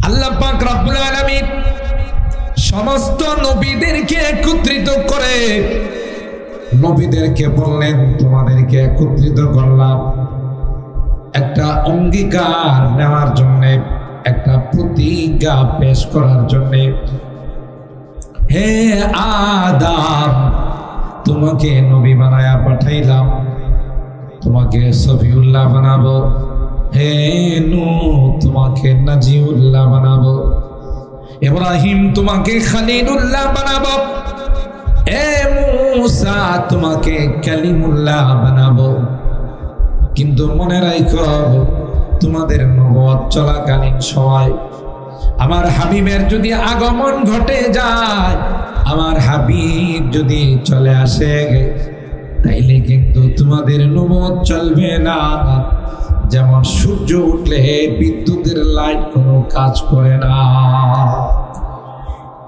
আল্লাহ পাক রব্বুল আলামিন সমস্ত নবীদেরকে একত্রিত করে নবীদেরকে বললেন, তোমাদেরকে একত্রিত করলাম একটা অঙ্গীকার নেওয়ার জন্য, একটা প্রতিজ্ঞা পেশ করার জন্য। হে আদম, তোমাকে নবী বানায়া পাঠাইলাম, তোমাকে সফিউল্লাহ বানাবো। হে নূহ, তোমাকে নাজিউল্লাহ বানাবো। ইব্রাহিম, তোমাকে খলিলুল্লাহ বানাবো। হে মূসা, তোমাকে কালিমুল্লাহ বানাবো। কিন্তু মনে রাখো, তোমাদের নবুয়ত চলাকালীন সময় আমার হাবিবের যদি আগমন ঘটে যায়, আমার হাবিব যদি চলে আসে, তাইলে কিন্তু তোমাদের নবুয়ত চলবে না। যেমন সূর্য উঠলে বিদ্যুতের লাইট কোনো কাজ করে না,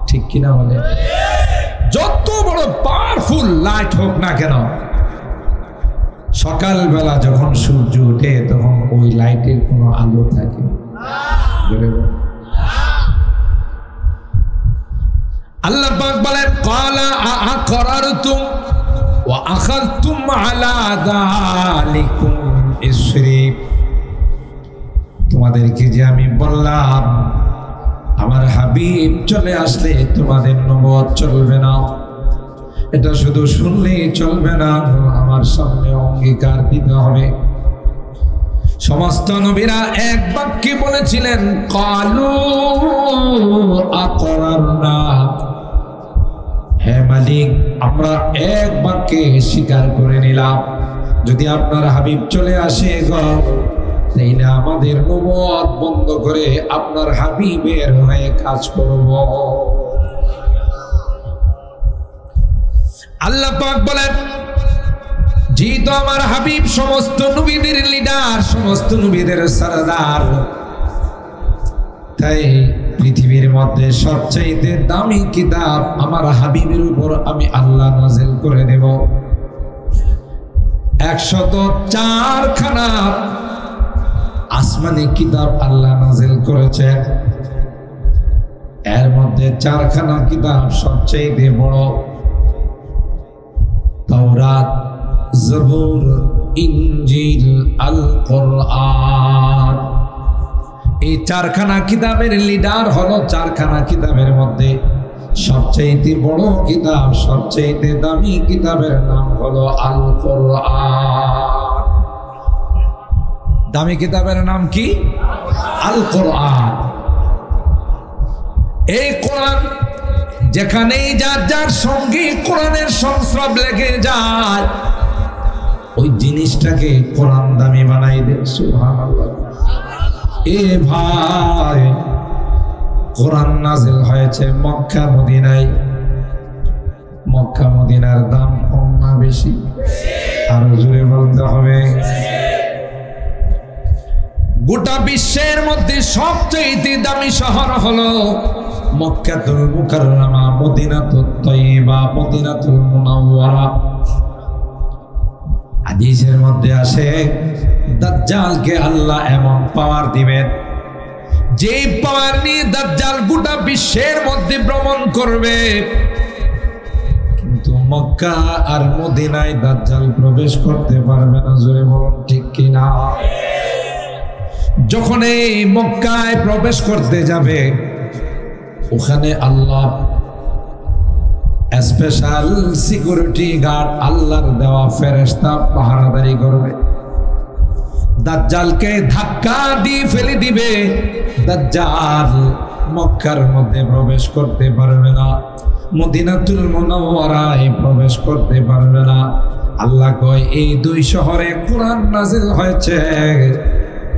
ঠিক কিনা বলে? যত বড় পাওয়ারফুল লাইট হোক না কেন, সকালবেলা যখন সূর্য ওঠে তখন ওই লাইটের কোনো আলো থাকে? আল্লাহ পাক বলেন, ক্বালা আ'আকরারতুম ওয়া আখাযতুম আলা যালিকুম ইসরি। তোমাদেরকে যে আমি বললাম আমার হাবিব চলে আসলে তোমাদের নবুয়ত চলবে না, এটা শুধু শুনলেই চলবে না, আমার সামনে অঙ্গীকার দিতে হবে। সমস্ত নবীরা এক বাক্যে বলেছিলেন, ক্বালু আকরারনা, হে মালিক, আমরা এক বাক্যে স্বীকার করে নিলাম, যদি আপনার হাবিব চলে আসে তাইলে আমাদের নবুয়ত বন্ধ করে আপনার হাবিবের হয়ে কাজ করব। আল্লাহ পাক বলেন, যেহেতু আমার হাবিব সমস্ত নবীদের লিডার, সমস্ত নবীদের সরদার, তাই পৃথিবীর মধ্যে সবচাইতে দামি কিতাব আমার হাবিবের উপর আমি আল্লাহ নাযিল করে দেব। 104 খানা আসমানি কিতাব আল্লাহ নাযিল করেছে। এর মধ্যে 4 খানা কিতাব সবচাইতে বড়, তাওরাত, জবুর, ইনজিল, আল কোরআন। এই 4 খানা কিতাবের লিডার হলো 4 খানা কিতাবের মধ্যে সবচাইতে বড় কিতাব, সবচাইতে দামি কিতাবের নাম হলো আল কোরআন। দামি কিতাবের নাম কি? আল কোরআন। এই কোরআন যেখানেই যার যার সঙ্গে কোরআনের সংস্রব লেগে যায়, ওই জিনিসটাকে কোরআন দামি বানাই দেয়। সুবহানাল্লাহ। এ ভাই, কোরআন নাযিল হয়েছে মক্কা মদিনায়। মক্কা মদিনার দাম কম না বেশি? আরো জোরে বলতে হবে। গোটা বিশ্বের মধ্যে সবচেয়ে দামি শহর হলো মক্কাতুল মুকাররমা, মদিনাতুত তয়্যিবা, মদিনাতুল মুনাওয়ারা। হাদিসের মধ্যে আসে, দাজ্জালকে আল্লাহ এমন পাওয়ার দিবেন, যে পাওয়ার নিয়ে দাজ্জাল গোটা বিশ্বের মধ্যে ভ্রমণ করবে, কিন্তু মক্কা আর মদিনায় দাজ্জাল প্রবেশ করতে পারবে না। জোরে বলুন ঠিক কিনা? যখন এই মক্কায় প্রবেশ করতে যাবে, ওখানে আল্লাহ স্পেশাল সিকিউরিটি গার্ড, আল্লাহর দেওয়া ফেরেশতা পাহারাদারি করবে। দাজ্জালকে ধাক্কা দিয়ে ফেলে দিবে, দাজ্জাল মক্কার মধ্যে প্রবেশ করতে পারবে না, মদিনাতুল মুনাওয়ারায় প্রবেশ করতে পারবে না। আল্লাহ কয়, এই 2 শহরে কোরআন নাযিল হয়েছে,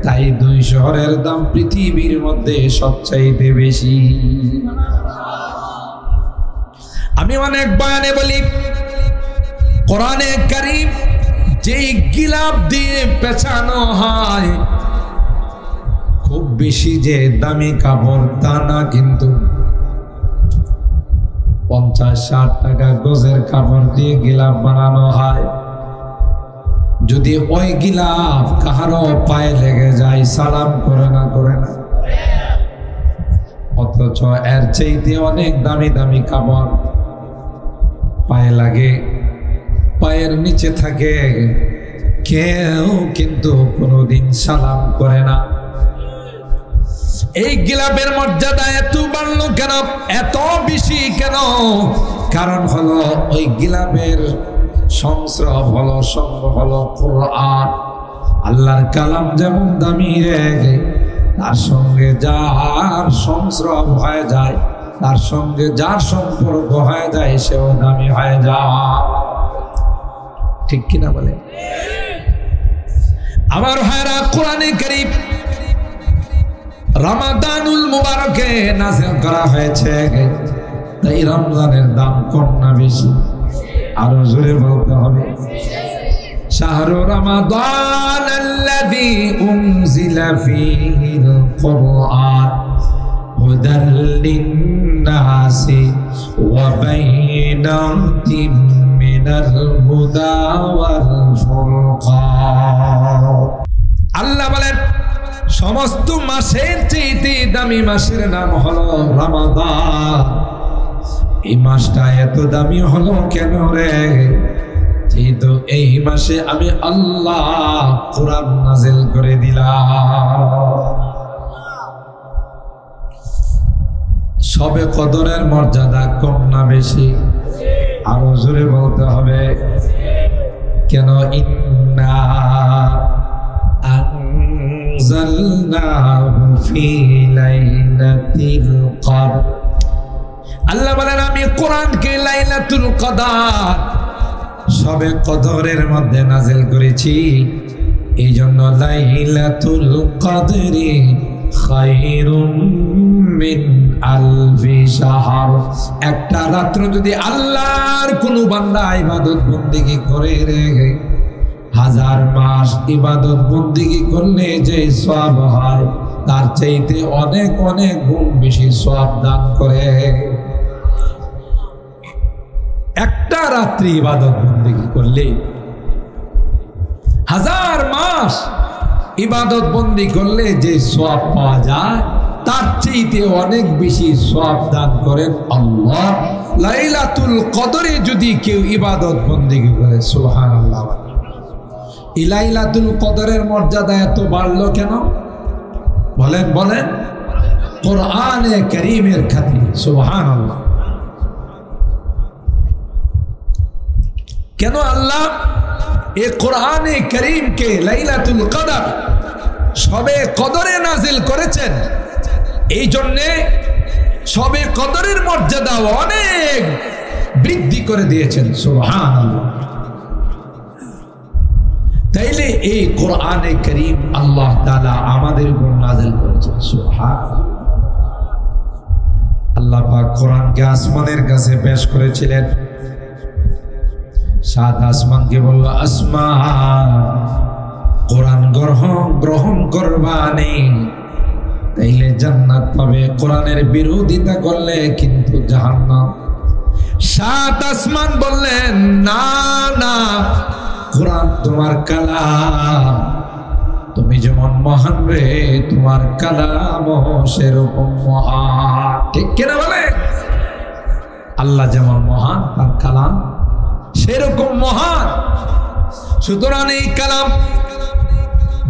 তাই 2 শহরের দাম পৃথিবীর মধ্যে সবচাইতে বেশি। আমি অনেক বয়ানে বলি, কোরআনে কারীম যেই গিলাফ দিয়ে পেছানো হয়, খুব বেশি যে দামি কাপড় তা না, কিন্তু 50-60 টাকা গজের কাপড় দিয়ে গিলাফ বানানো হয়। যদি ওই গিলাফ কাহারো পায়ে লেগে যায়, সালাম করে না? করে না? অথচ এর চাইতে অনেক দামি দামি কাপড় পায়ে লাগে, পায়ের নিচে থাকে, কেউ কিন্তু কোনোদিন সালাম করে না। এই গিলাফের মর্যাদা এত বাড়লো কেন, এত বেশি কেন? কারণ হলো ওই গিলাফের সংস্রব হলো, সঙ্গ হলো কোরআন। আল্লাহর কালাম যেমন দামি রে, তার সঙ্গে যার সংস্রব হয়ে যায়, তার সঙ্গে যার সম্পর্ক হয়ে যায়, সেও দামি হয়ে যায়। ঠিক কিনা বলে? আমার ভাইরা, কোরআনে কারীম রমাদানুল মুবারকে নাযিল করা হয়েছে, তাই রমজানের দাম কম না বেশি? আরো জোরে বলতে হবে। শাহরু রমাদান আল্লাযী উনজিলা ফীহিল কুরআন হুদাল লিন-নাসি ওয়া বাইনাতিম মিনাল হুদা ওয়াল ফুরকান। আল্লাহ বলেন, সমস্ত মাসের চেয়ে দামি মাসের নাম হলো রমাদান। এই মাসটা এত দামি হলো কেন রে? যেহেতু এই মাসে আমি আল্লাহ কোরআন নাযিল করে দিলাম। সবে কদরের মর্যাদা কম না বেশি? আরো জোরে বলতে হবে। কেন? ইন্না আনজালনাহু ফি লাইলাতিল কদর। আল্লাহ বলেন, আমি কোরআনকে লাইলাতুল কদর, সবে কদরের মধ্যে নাযিল করেছি। এই জন্য লাইলাতুল কদরি খায়রুম মিন আলফি শাহর। একটা রাত্র যদি আল্লাহর কোনো বান্দা ইবাদত বন্দেগী করে রে, 1000 মাস ইবাদত বন্দেগী করলে যে সওয়াব হয়, তার চাইতে অনেক অনেক গুণ বেশি সওয়াব দান করে। একটা রাত্রি ইবাদত বন্দেগী করলে, 1000 মাস ইবাদত বন্দি করলে যে সওয়াব পাওয়া যায়, তার চাইতে অনেক বেশি সওয়াব দান করেন আল্লাহ। লাইলাতুল কদরে যদি কেউ ইবাদত বন্দেগী করে, সুবহানাল্লাহ। এই লাইলাতুল কদরের মর্যাদা এত বাড়লো কেন? বলেন বলেন। কোরআনে কারীমের খাতিরে, সুবহানাল্লাহ। কেন আল্লাহ এই কোরআনে কারীমকে লাইলাতুল কদর, সবে কদরে নাযিল করেছেন? এই জন্যে সবে কদরের মর্যাদা অনেক বৃদ্ধি করে দিয়েছেন, সুবহানাল্লাহ। তাইলে এই কোরআনে কারীম আল্লাহ তাআলা আমাদের উপর নাযিল করেছেন, সুবহানাল্লাহ। আল্লাহ পাক কোরআনকে আসমানের কাছে পেশ করেছিলেন। 7 আসমানকে বলল, আসমান কোরআন গ্রহণ করবানি, তাইলে জান্নাত পাবে। কোরআনের বিরোধিতা করলে কিন্তু জাহান্নাম। 7 আসমান বললেন, না না, কোরআন তোমার কালাম, তুমি যেমন মহান রে, তোমার কালাম সেরকম মহান। ঠিক কিনা বলে? আল্লাহ যেমন মহান, তার কালাম সেরকম মহান। সুতরাং এই কালাম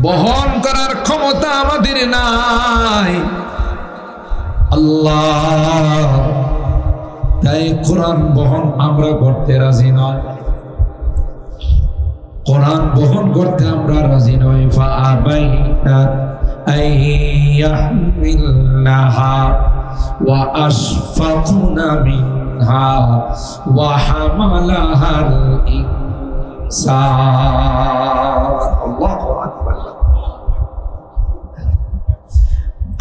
বহন করার ক্ষমতা আমাদের নাই, আল্লাহ। তাই কোরআন বহন আমরা করতে রাজি নয়, কোরআন বহন করতে আমরা রাজি নই। ফাআবাইনা আইয়াহমিলনাহা ওয়া আশফাকুনা মিনহা ওয়া হামালাহাল ইনসান। আল্লাহু আকবার।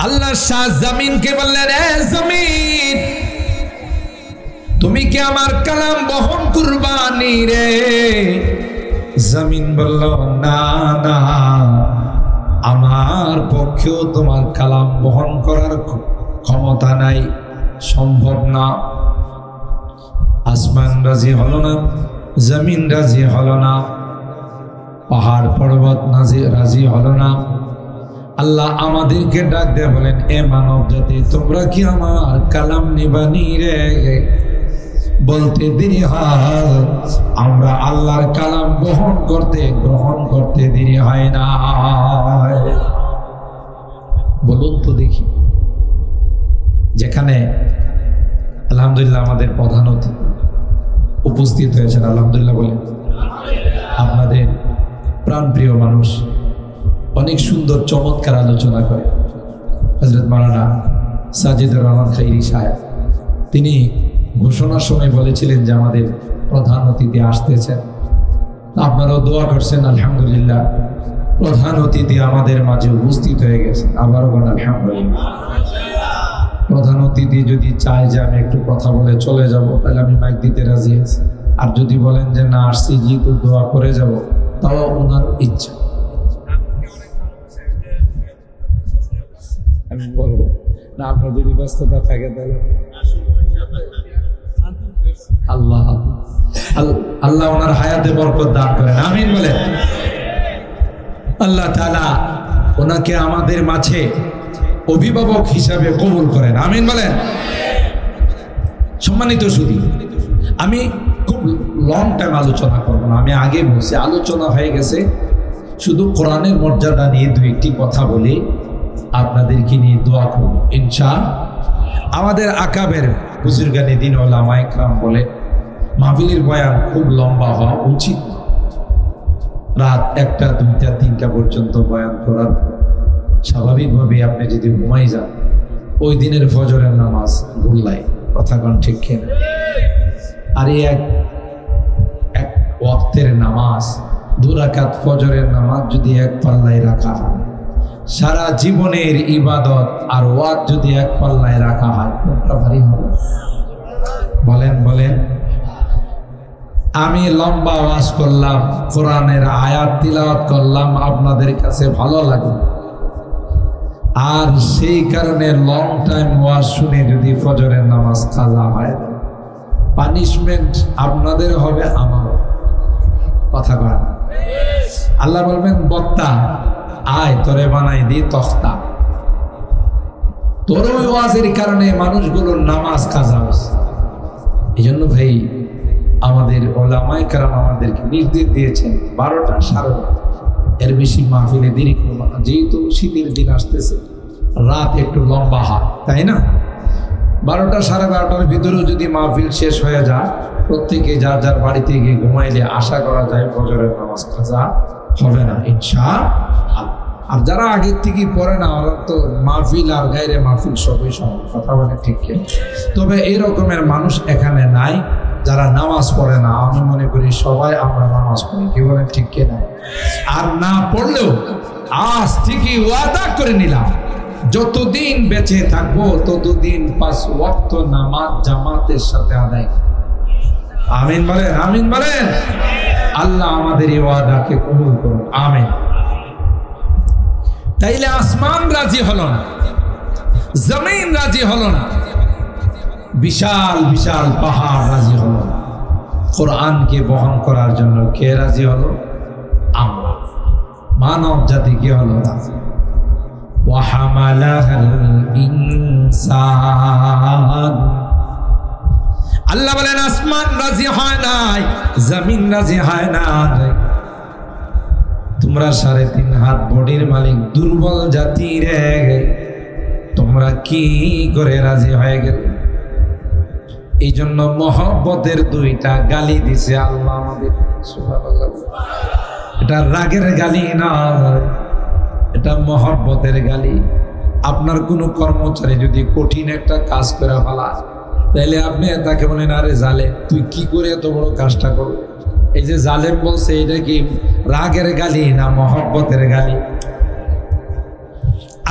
আল্লাহ শাহ জমিনকে বললেন, এ জমিন, তুমি কি আমার কালাম বহন করবানি রে? জমিন বলল, না না, আমার পক্ষেও তোমার কালাম বহন করার ক্ষমতা নাই, সম্ভব না। আসমান রাজি হলো না, জমিন রাজি হলো না, পাহাড় পর্বত রাজি হলো না। আল্লাহ আমাদেরকে ডাক দিয়ে বলেন, এ মানব জাতি, তোমরা কি আমার কালাম নিবানি রে? বলতে দেরি হয়, আমরা আল্লাহর কালাম গ্রহণ করতে দেরি হয় না। বলুন তো দেখি, যেখানে আলহামদুলিল্লাহ আমাদের প্রধান অতিথি উপস্থিত হয়েছেন, আলহামদুলিল্লাহ বলেন, আপনাদের প্রাণপ্রিয় মানুষ, অনেক সুন্দর চমৎকার আলোচনা করে হযরত মাওলানা সাজিদুর রহমান খাইরি সাহেব। তিনি ঘোষণার সময় বলেছিলেন যে আমাদের প্রধান অতিথি আসতেছেন, আপনারাও দোয়া করছেন। আলহামদুলিল্লাহ প্রধান অতিথি আমাদের মাঝে উপস্থিত হয়ে গেছে। আবারও বলেন আলহামদুলিল্লাহ। প্রধান অতিথি যদি চায় যে আমি একটু কথা বলে চলে যাব, তাহলে আমি মাইক দিতে রাজি আছি। আর যদি বলেন যে না, আসছি যেহেতু দোয়া করে যাব, তাও ওনার ইচ্ছা। আমি বলবো না, আপনার যদি ব্যস্ততা থাকে তাহলে আল্লাহ আল্লাহ ওনার হায়াতে বরকত দান করেন, আমিন বলেন। আল্লাহ তাআলা ওনাকে আমাদের মাঝে অভিভাবক হিসাবে কবুল করেন, আমিন বলেন। সম্মানিত সুধী, আমি খুব লং টাইম আলোচনা করবো না, আমি আগে বলছি আলোচনা হয়ে গেছে। শুধু কোরআনের মর্যাদা নিয়ে দু একটি কথা বলি, আপনাদেরকে নিয়ে দোয়া করব ইনশাআল্লাহ। আমাদের আকাবের বুজুর্গানি দিন ওলামা ইকরাম বলে, মাহফিলের বয়ান খুব লম্বা হওয়া উচিত। রাত 1টা 2টা 3টা পর্যন্ত বয়ান করার স্বাভাবিকভাবে আপনি যদি ঘুমাই যান, ওই দিনের ফজরের নামাজ ভুললাই, কথা কোন ঠিক কিনা? আর এই এক ওয়াক্তের নামাজ, 2 রাকাত ফজরের নামাজ যদি এক পাল্লায় রাখা হয়, সারা জীবনের ইবাদত আর ওয়াজ যদি এক পাল্লায় রাখা হয়, কোনটা ভারী হবে? বলেন বলেন। আমি লম্বা ওয়াজ করলাম, কোরআনের আয়াত তিলাওয়াত করলাম, আপনাদের কাছে ভালো লাগে, আর সেই কারণে লং টাইম ওয়াজ শুনে যদি ফজরের নামাজ কাজা হয়, পানিশমেন্ট আপনাদের হবে, আমার কথা কয়। আল্লাহ বলবেন, বক্তা আয় তোরে বানাই দি তখতা। তোর ওই ওয়াজের কারণে মানুষগুলোর নামাজ কাজা হচ্ছে। এই জন্য ভাই, আমাদের ওলামায়ে কেরাম আমাদেরকে নির্দেশ দিয়েছেন 12টা 12:30, এর বেশি মাহফিলে দেরি করবো না। যেহেতু শীতের দিন আসতেছে, রাত একটু লম্বা হয়, তাই না? 12টা 12:30টার ভিতরেও যদি মাহফিল শেষ হয়ে যায়, প্রত্যেকে যার যার বাড়িতে গিয়ে ঘুমাইলে আশা করা যায় ফজরের নামাজ কাজা হবে না ইনশাআল্লাহ। আর যারা আগের থেকে পড়ে না, ওরা তো মাহফিল আর গায়রে মাহফিল সবই সমান, কথা বলে ঠিক কি? তবে এই রকমের মানুষ এখানে নাই যারা নামাজ পড়ে না। আমি মনে করি সবাই আমরা নামাজ পড়ি, কি বলেন ঠিক কি না? আর না পড়লেও আজ থেকে ওয়াদা করে নিলাম, যতদিন বেঁচে থাকবো ততদিন 5 ওয়াক্ত নামাজ জামাতের সাথে আদায়। আমিন বলেন, আমিন বলেন। আল্লাহ আমাদের এই ওয়াদাকে কবুল করুন, আমিন। তাইলে আসমান রাজি হলো না, জমিন রাজি হলো না, বিশাল বিশাল পাহাড় রাজি হলো না, কোরআনকে বহন করার জন্য কে রাজি হলো? আমরা, মানব জাতি কি হলো রাজি? ওয়াহামালাহাল ইনসান। আল্লাহ বলেন আসমান রাজি হয় নাই, জমিন রাজি হয় নাই। তোমরা 3.5 হাত বডির মালিক দুর্বল জাতি রে, তোমরা কি করে রাজি হয়ে গেলে? এই জন্য মহব্বতের 2টা গালি দিছে আল্লাহ আমাদের। সুবহানাল্লাহ। এটা রাগের গালি না, এটা মহব্বতের গালি। আপনার কোনো কর্মচারী যদি কঠিন একটা কাজ করে ফেলা, তাহলে আপনি তাকে বলেন, আরে জালেম, তুই কি করে এত বড় কাজটা করবে? এই যে জালেম বলছে, এটা কি রাগের গালি না মহব্বতের গালি?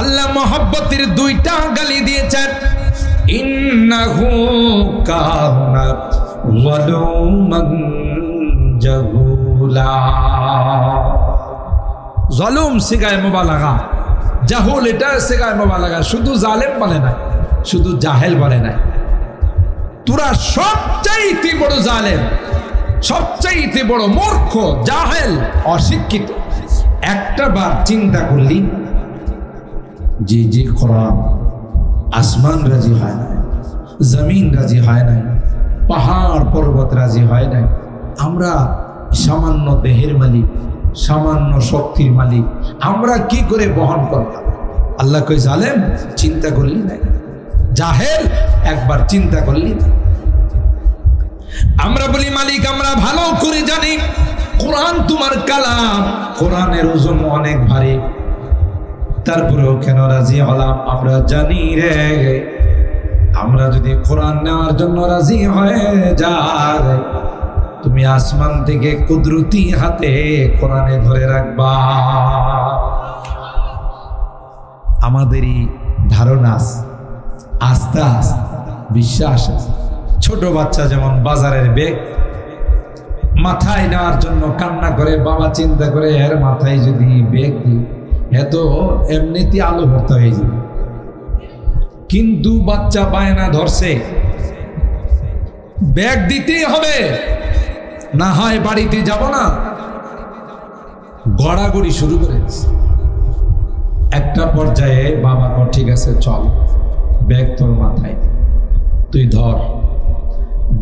আল্লাহ মহব্বতের 2টা গালি দিয়েছেন। ইন্নাহু কানা যালুমান জাহুলা। জালুম সিগায় মুবালাগা, জাহুল এটা সিগায় মুবালাগা। শুধু জালেম বলে না, শুধু জাহেল বলে না। তোরা সবচাইতে বড় জালেম, সবচাইতে বড় মূর্খ, জাহেল, অশিক্ষিত। একটা বার চিন্তা করলি, জি জি কোরআন। আসমান রাজি হয় নাই, জমিন রাজি হয় নাই, পাহাড় পর্বত রাজি হয় নাই। আমরা সামান্য দেহের মালিক, সামান্য শক্তির মালিক, আমরা কি করে বহন করতাম? আল্লাহ কই জালেম, চিন্তা করলি না? জাহেল, একবার চিন্তা করলি না? আমরা বলি মালিক আমরা ভালো করে জানি কোরআন তোমার কালাম, কোরআনের ওজন অনেক ভারী, তারপরেও কেন রাজি হলাম? আমরা জানি রে, আমরা যদি কোরআন নেওয়ার জন্য রাজি হয়ে যাই, তুমি আসমান থেকে কুদরতি হাতে কোরআনে ধরে রাখবা। আমাদেরই ধারণা, আস্থা, বিশ্বাস। ছোট বাচ্চা যেমন বাজারের ব্যাগ মাথায় নেওয়ার জন্য কান্না করে, বাবা চিন্তা করে এর মাথায় যদি ব্যাগ দিই এত এমনিতে আলু ভর্তা হয়ে যাবে, কিন্তু বাচ্চা বায়না ধরছে ব্যাগ দিতেই হবে, না হয় বাড়িতে যাব না, গড়াগড়ি শুরু করেছে। একটা পর্যায়ে বাবা কর ঠিক আছে চল, ব্যাগ তোর মাথায়, তুই ধর।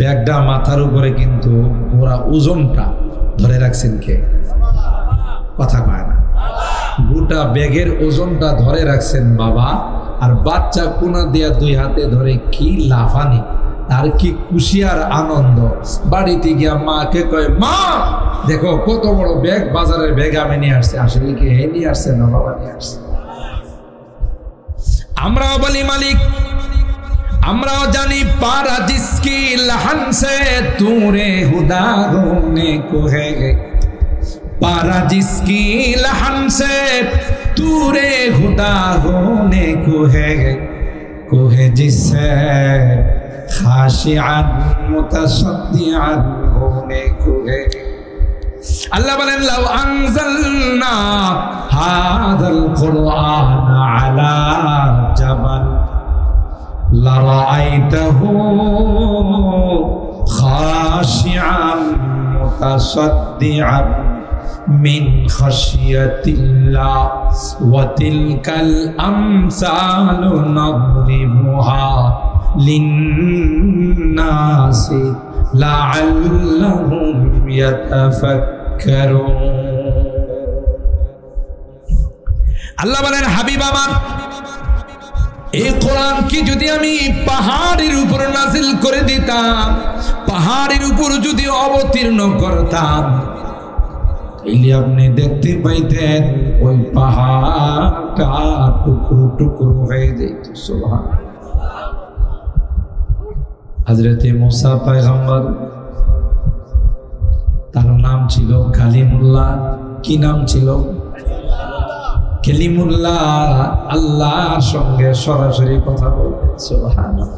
ব্যাগটা মাথার উপরে, কিন্তু ওরা ওজনটা ধরে রাখছেন কে? কথা কয় না। গোটা ব্যাগের ওজনটা ধরে রাখছেন বাবা, আর বাচ্চা কোনা দিয়া দুই হাতে ধরে কি লাফানি, আর কি খুশি আর আনন্দ। বাড়িতে গিয়া মাকে কয়, মা দেখো কত বড় ব্যাগ, বাজারের ব্যাগ আমি নিয়ে আসছি। আসলে কি হে নিয়ে আসছে না বাবা নিয়ে আসছে? আমরাও বলি মালিক, আমরাও জানি পারা জিসকি লহন সে তুরে হুদা হোনে কো হে, पारा जिसकी लहन से तूरे खुदा होने को है जिससे खाशिअन मुतसद्दिअन होने को है। अल्लाह बोलें लव अंज़लना हादल कुरआन अला जबल लरअयतहु खाशिअन मुतसद्दिअन मिन खशियतिल्लाह व तिलकल अमसालु नज़रिबुहा लिन्नासि लअल्लहुम यतफक्करुन। আল্লাহ বলেন হাবিব আমার, এই কোরআন কি যদি আমি পাহাড়ের উপর নাজিল করে দিতাম, পাহাড়ের উপর যদি অবতীর্ণ করতাম, তাইলে আপনি দেখতে পাইতেন ওই পাহাড়টা টুকরো টুকরো হয়ে যেত। সুবহানাল্লাহ। হযরতে মুসা পয়গম্বর, তার নাম ছিল কালিমুল্লাহ। কি নাম ছিল? কালিমুল্লাহ। আল্লাহর সঙ্গে সরাসরি কথা বলতেন। সুবহানাল্লাহ,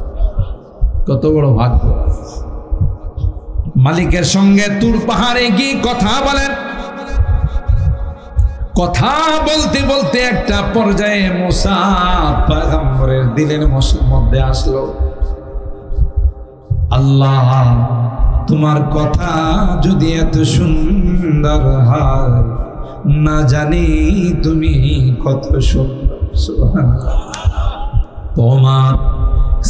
কত বড় ভাগ্য! মালিকের সঙ্গে তুর পাহাড়ে গিয়ে কথা বলেন। কথা বলতে বলতে একটা পর্যায়ে মুসা পয়গম্বরের দিলের মধ্যে আসলো, আল্লাহ তোমার কথা যদি এত সুন্দর হয়, না জানি তুমি কত সুন্দর। সুবহানাল্লাহ। তোমার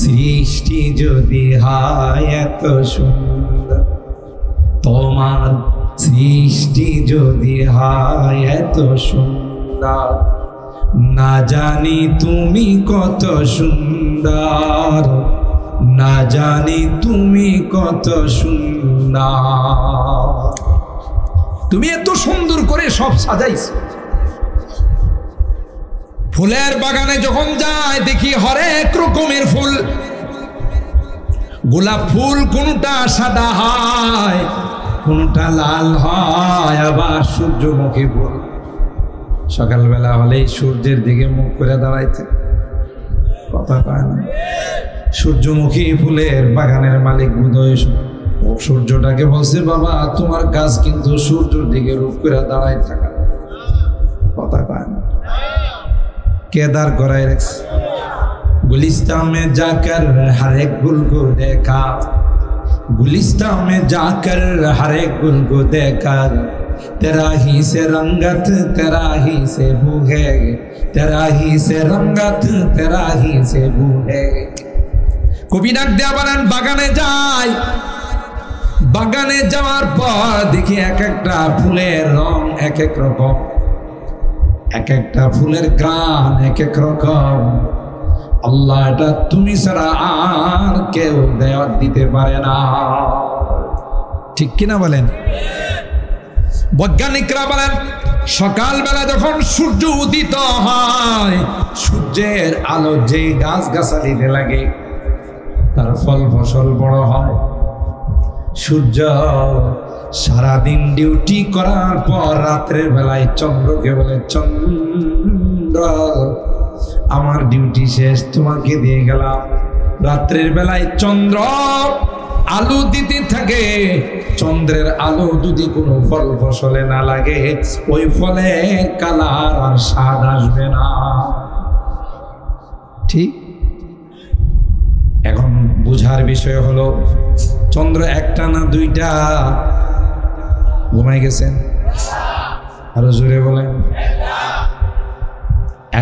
সৃষ্টি যদি হয় এত সুন্দর, তোমার সৃষ্টি যদি হয় এত সুন্দর, না জানি তুমি কত সুন্দর, না জানি তুমি কত সুন্দর। তুমি এত সুন্দর করে সব সাজাইছো। ফুলের বাগানে যখন যায় দেখি হরেক রকমের ফুল। গোলাপ ফুল কোনটা সাদা হয়, কোনটা লাল হয়, আবার সূর্যমুখী ফুল সকালবেলা হলেই সূর্যের দিকে মুখ করে দাঁড়াইছে। কথা পায় না। সূর্যমুখী ফুলের বাগানের মালিক বুধয় সূর্যটাকে বলছে, বাবা তোমার কাজ কিন্তু সূর্যের দিকে রূপ করে দাঁড়ায় থাকা। কথা পায় না। কেদার করাই রাখছে। गुलिस्तान में जाकर हर एक गुल को देखा, गुलिस्तान में जाकर हर एक गुल को देखा, तेरा ही से रंगत तेरा ही से बू है, तेरा ही से रंगत तेरा ही से बू है। কবি ডাক দেয়া বলেন বাগানে যাই, বাগানে যাওয়ার পর দেখি এক একটা ফুলের রং এক এক রকম, এক একটা ফুলের গ্রান এক এক রকম। আল্লাহ এটা তুমি ছাড়া আর কেউ দিতে পারে না, ঠিক কিনা বলেন? বৈজ্ঞানিকরা বলেন সকালবেলা যখন সূর্য উদিত হয়, সূর্যের আলো যে গাছ গাছালিতে লাগে তার ফল ফসল বড় হয়। সূর্য সারাদিন ডিউটি করার পর রাত্রের বেলায় চন্দ্রকে বলে, চন্দ্র আমার ডিউটি শেষ, তোমাকে দিয়ে গেলাম। রাত্রের বেলায় চন্দ্র আলো দিতে থাকে, চন্দ্রের আলো যদি কোনো ফল ফসলে না লাগে ওই ফলের কালার আর স্বাদ আসবে না, ঠিক? এখন বুঝার বিষয় হলো চন্দ্র একটা না দুইটা? ঘুমাই গেছেন? আরো জোরে বলেন।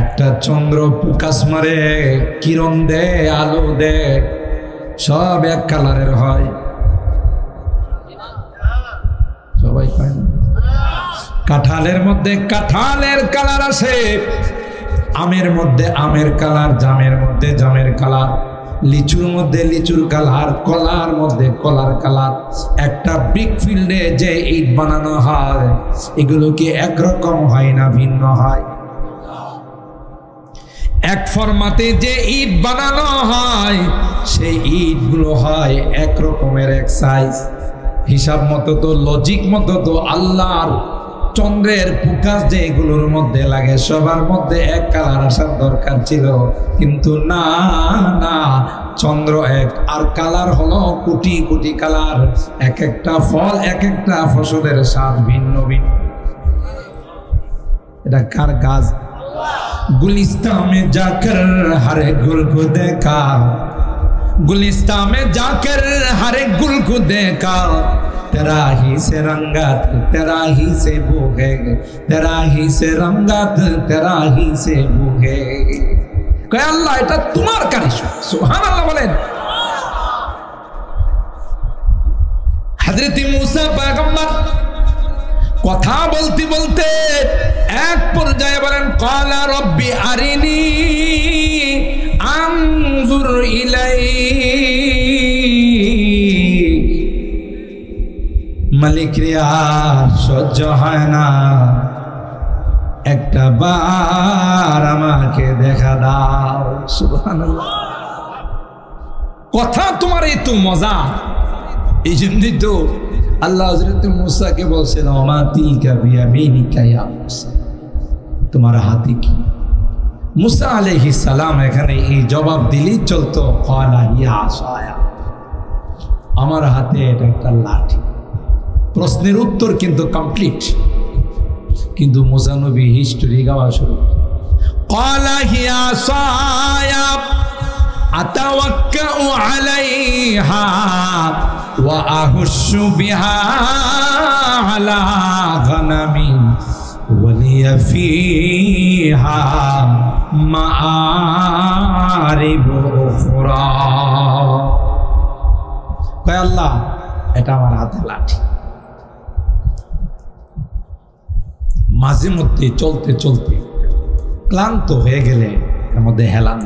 একটা চন্দ্র প্রকাশ মারে, কিরণ দেয়, আলো দেয়, সব এক কালারের হয়। সবাই পায় না? কাঁঠালের মধ্যে কাঁঠালের কালার আছে, আমের মধ্যে আমের কালার, জামের মধ্যে জামের কালার, লিচুর মধ্যে লিচুর কালার, কলার মধ্যে কলার কালার। একটা বিগ ফিল্ডে যে ইট বানানো হয় এগুলো কি একরকম হয় না ভিন্ন হয়? এক ফরমাতে যে ইট বানানো হয় সেই ইটগুলো হয় এক রকমের, এক সাইজ। হিসাব মতো তো, লজিক মতো তো আল্লাহর চন্দ্রের প্রকাশ যে এগুলোর মধ্যে লাগে সবার মধ্যে এক কালার আসার দরকার ছিল, কিন্তু না না, চন্দ্র এক আর কালার হলো কোটি কোটি কালার। এক একটা ফল এক একটা ফসলের স্বাদ ভিন্ন ভিন্ন। এটা কার কাজ? गुलिस्तां में जाकर हर एक गुल को देखा, गुलिस्तां में जाकर हर एक गुल को देखा, तेरा ही से रंगत तेरा ही से बू है, तेरा ही से रंगत तेरा ही से बू है। कहे अल्लाह এটা তোমার কারিশমা, সুবহানাল্লাহ বলেন। হযরত মূসা পয়গম্বর কথা বলতে বলতে এক পর্যায়ে বলেন ক্বালা রব্বি আরিনি আনজুর ইলাইক, মালিক রে আর সহ্য হয় না, একটা বার আমাকে দেখা দাও। সুবহানাল্লাহ। কথা তোমার এত মজা, এই জন্যই তো আল্লাহ হযরত মূসাকে বলছেন ওমা তিলকা বিয়ামিনিকা ইয়া মূসা, তোমার হাতে কি? মূসা আলাইহিস সালাম এখানে এই জবাব দিলেই চলতো, ক্বালা ইয়া আসায়া, আমার হাতে এটা একটা লাঠি। প্রশ্নের উত্তর কিন্তু কমপ্লিট, কিন্তু মূসা নবী হিস্টরি গাওয়া শুরু। ক্বালা ইয়া আসায়া আতাওয়াক্কাউ আলাইহা ওয়া আহুশু বিহা আলা গনামি ওয়ালিয়া ফিহা মাআরিব উখরা। কয় আল্লাহ এটা আমার হাতে লাঠি, মাঝে মধ্যে চলতে চলতে ক্লান্ত হয়ে গেলে এর মধ্যে হেলান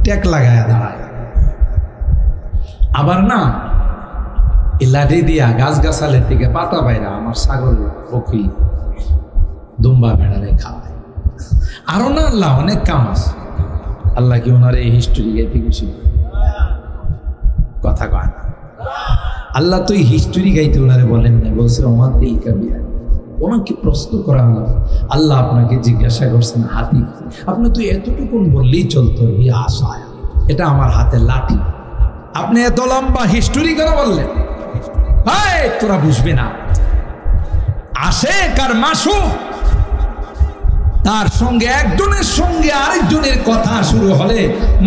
টেক লাগায় দাঁড়ায়। আবার না এই লাঠি দিয়া গাছ গাছালের থেকে পাতা বাইরা আমার ছাগল পক্ষী দুম্বা ভেড়ারে খাওয়ায়। আরো না আল্লাহ অনেক কাম আছে। আল্লাহ কি ওনার এই হিস্টোরি গাইতে গেছিল? কথা কয় না। আল্লাহ তো এই হিস্টোরি গাইতে ওনারে বলেন না, বলছে আমার দিল কাবিয়া। ওনাকে প্রশ্ন করা হলো, আল্লাহ আপনাকে জিজ্ঞাসা করছেন হাতি, আপনি তো এতটুকু বললেই চলতো এই আশায়, এটা আমার হাতে লাঠি, আপনি এত লম্বা হিস্টোরি কেন বললেন? ভাই তোরা বুঝবে না, আশেক আর মাসুক তার সঙ্গে একজনের সঙ্গে আরেকজনের কথা শুরু হলে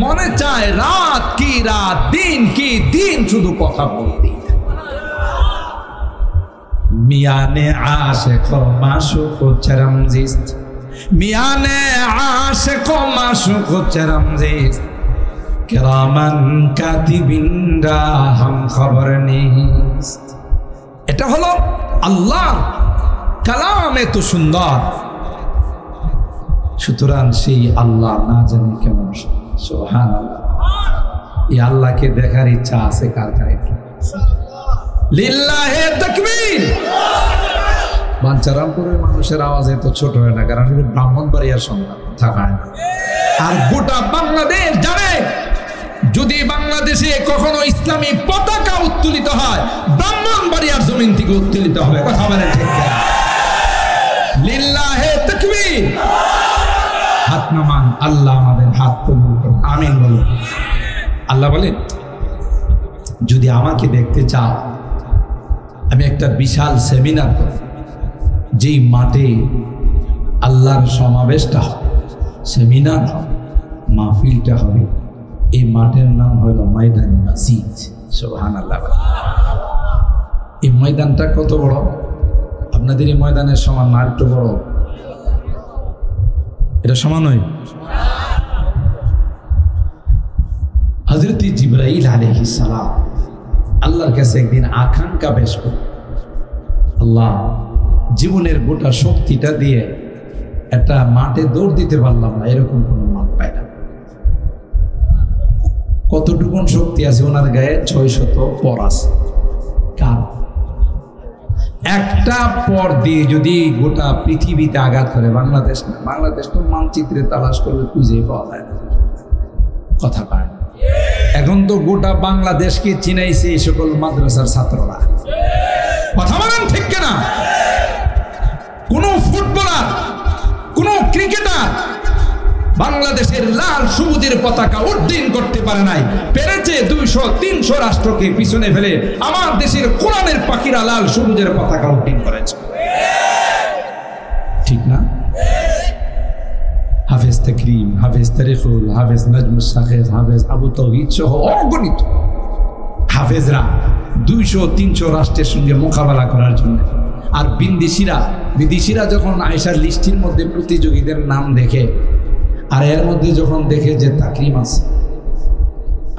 মনে চায় রাত কি রাত, দিন কি দিন, শুধু কথা বলতে। মিয়ানে আশেক ও মাসুক ও চরমজিস্ত মিয়ানে আশিক ও মাশুক চরমজিদ কিরামান কাতিবিনরা হাম খবর নিস। এটা হলো আল্লাহর কালাম, এত সুন্দর। সুতরাং সেই আল্লাহ না জানি কেমন সুবহানাল্লাহ। এই আল্লাহকে দেখার ইচ্ছা আছে কার কার? একটু লিল্লাহে তাকবীর। বাঞ্চারামপুরের মানুষের আওয়াজ এত ছোট হয় না, কারণ ব্রাহ্মণবাড়িয়ার সন্তান থাকায় না। আর গোটা বাংলাদেশ জানে, যদি বাংলাদেশে কখনো ইসলামী পতাকা উত্তোলিত হয়, ব্রাহ্মণবাড়িয়ার জমিন থেকে উত্তোলিত হবে। কথা বলেন ঠিক না? লিল্লাহে তাকবীর। হাত নামান, আল্লাহ আমাদের হাত কবুল করুন, আমিন বলুন। আল্লাহ বলেন, যদি আমাকে দেখতে চাও, আমি একটা বিশাল সেমিনার করব, যেই মাঠে আল্লাহর সমাবেশটা হবে, সেমিনার হবে, মাহফিলটা হবে, এই মাঠের নাম হলো ময়দানে মসজিদ। সুবহানাল্লাহ। এই ময়দানটা কত বড়? আপনাদের এই ময়দানের সমান না, একটু বড়? এটা সমান নয়। হযরত জিবরাইল আলাইহিস সালাম আল্লাহর কাছে একদিন আকাঙ্ক্ষা পেশ করে, আল্লাহ, জীবনের গোটা শক্তিটা দিয়ে একটা মাঠে দৌড় দিতে পারলাম না, এরকম কোন মাঠ পাই না। কতটুকুন শক্তি আছে ওনার গায়ে? 600 পর আছে। কার? একটা পর দিয়ে যদি গোটা পৃথিবীতে আঘাত করে, বাংলাদেশ না, বাংলাদেশ তো মানচিত্রে তালাশ করলে খুঁজে পাওয়া যায় না। কথা পায়। এখন তো গোটা বাংলাদেশকে চিনাইছে এই সকল মাদ্রাসার ছাত্ররা। কথা বলেন ঠিক কিনা? কোন ফুটবলার, কোন ক্রিকেটার বাংলাদেশের লাল সবুজের পতাকা উড্ডীন করতে পারে নাই। পেরেছে 200-300 রাষ্ট্রকে পিছনে ফেলে আমার দেশের কোরআনের পাখিরা লাল সবুজের পতাকা উড্ডীন করেছে। ঠিক না? হাফেজ তাকরিম, হাফেজ তারিকুল, হাফেজ নাজমুস সাখেজ, হাফেজ আবু তৌহিদ সহ অগণিত হাফেজরা 200-300 রাষ্ট্রের সঙ্গে মোকাবেলা করার জন্য। আর বিদেশিরা যখন আয়েশার লিস্টির মধ্যে প্রতিযোগীদের নাম দেখে, আর এর মধ্যে যখন দেখে যে তাকরিম আছে,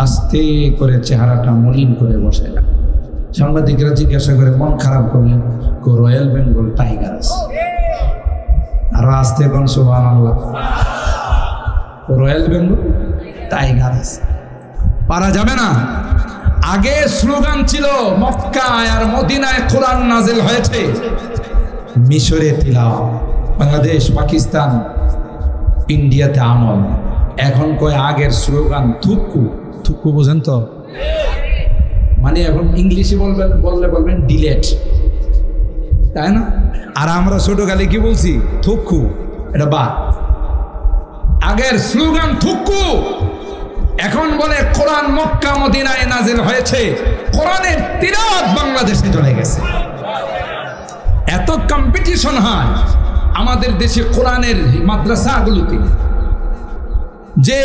আস্তে করে চেহারাটা মলিন করে বসে না। সাংবাদিকরা জিজ্ঞাসা করে, মন খারাপ করলেন? রয়্যাল বেঙ্গল টাইগার আছে। আরো আস্তে কোন সুবহানাল্লাহ, রয়্যাল বেঙ্গল টাইগার আছে। পারা যাবে না। আগে স্লোগান ছিল মক্কায় আর মদিনায় কোরআন নাজিল হয়েছে, মিশরে তিলাওয়াত, বাংলাদেশ, পাকিস্তান, ইন্ডিয়াতে আমল। এখন কয় আগের স্লোগান থুক্কু। থুক্কু বোঝেন তো? মানে এখন ইংলিশে বলবেন ডিলেট, তাই না? আর আমরা ছোটকালে কি বলছি? থুক্কু। এটা বা আগের স্লোগান থুক্কু। এখন বলে কোরআন মক্কা মদিনায় নাজিল হয়েছে, কোরআনের তিলাওয়াত বাংলাদেশে চলে গেছে। এত কম্পিটিশন হয় আমাদের দেশে কোরআনের মাদ্রাসাগুলোতে, যে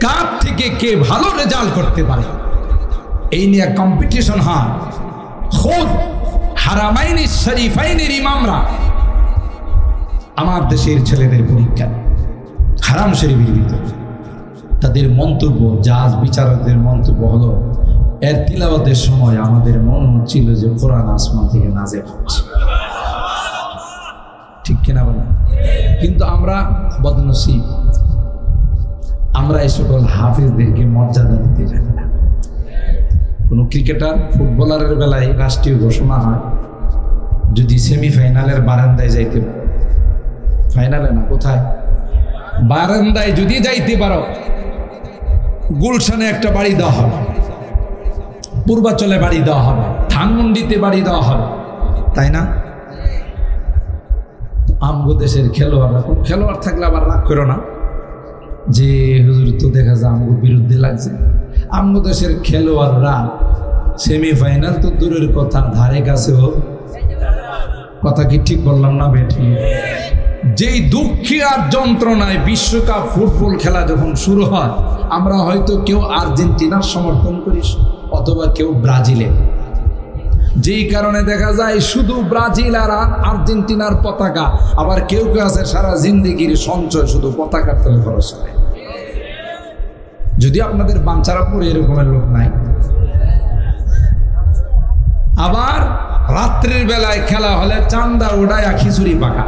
কার থেকে কে ভালো রেজাল্ট করতে পারে এই নিয়ে কম্পিটিশন হয়। খুদ হারামাইনি শরীফাইনের ইমামরা আমার দেশের ছেলেদের পরীক্ষা হারাম শরীফের ভিতরে তাদের মন্তব্য, জাজ বিচারকদের মন্তব্য হলো, এর তিলাওয়াতের সময় আমাদের মনে হচ্ছিল যে কোরআন আসমান থেকে নাজিল হচ্ছে। ঠিক কিনা বলেন? কিন্তু আমরা বদনসিব, আমরা এই সকল হাফেজদেরকে মর্যাদা দিতে জানি না। কোনো ক্রিকেটার, ফুটবলারের বেলায় রাষ্ট্রীয় ঘোষণা হয়, যদি সেমিফাইনালের বারান্দায় যাইতে পারো, ফাইনালে না, কোথায়? বারান্দায় যদি যাইতে পারো, গুলশানে একটা বাড়ি দেওয়া হবে, পূর্বাঞ্চলে বাড়ি দেওয়া হবে, ধানমন্ডিতে বাড়ি দেওয়া হবে, তাই না? আমগো দেশের খেলোয়াড়রা, কোন খেলোয়াড় থাকলে আবার রাগ করো না যে হুজুর তো দেখা যায় আমগো বিরুদ্ধে লাগছে। আমগো দেশের খেলোয়াড়রা সেমিফাইনাল তো দূরের কথা, ধারে কাছেও, কথা কি ঠিক বললাম না বেঠি? যেই দুঃখী আর যন্ত্রণায় বিশ্বকাপ ফুটবল খেলা যখন শুরু হয়, আমরা হয়তো কেউ আর্জেন্টিনার সমর্থন করি, অথবা কেউ ব্রাজিলের, যেই কারণে দেখা যায় শুধু ব্রাজিল আর আর্জেন্টিনার পতাকা, আবার কেউ কেউ আছে সারা জিন্দেগির সঞ্চয় শুধু পতাকার তলে খরচ হয়। যদি আপনাদের বাঞ্চারাপুরে এরকমের লোক নাই। আবার রাত্রির বেলায় খেলা হলে চান্দা উড়ায় খিচুড়ি পাকা,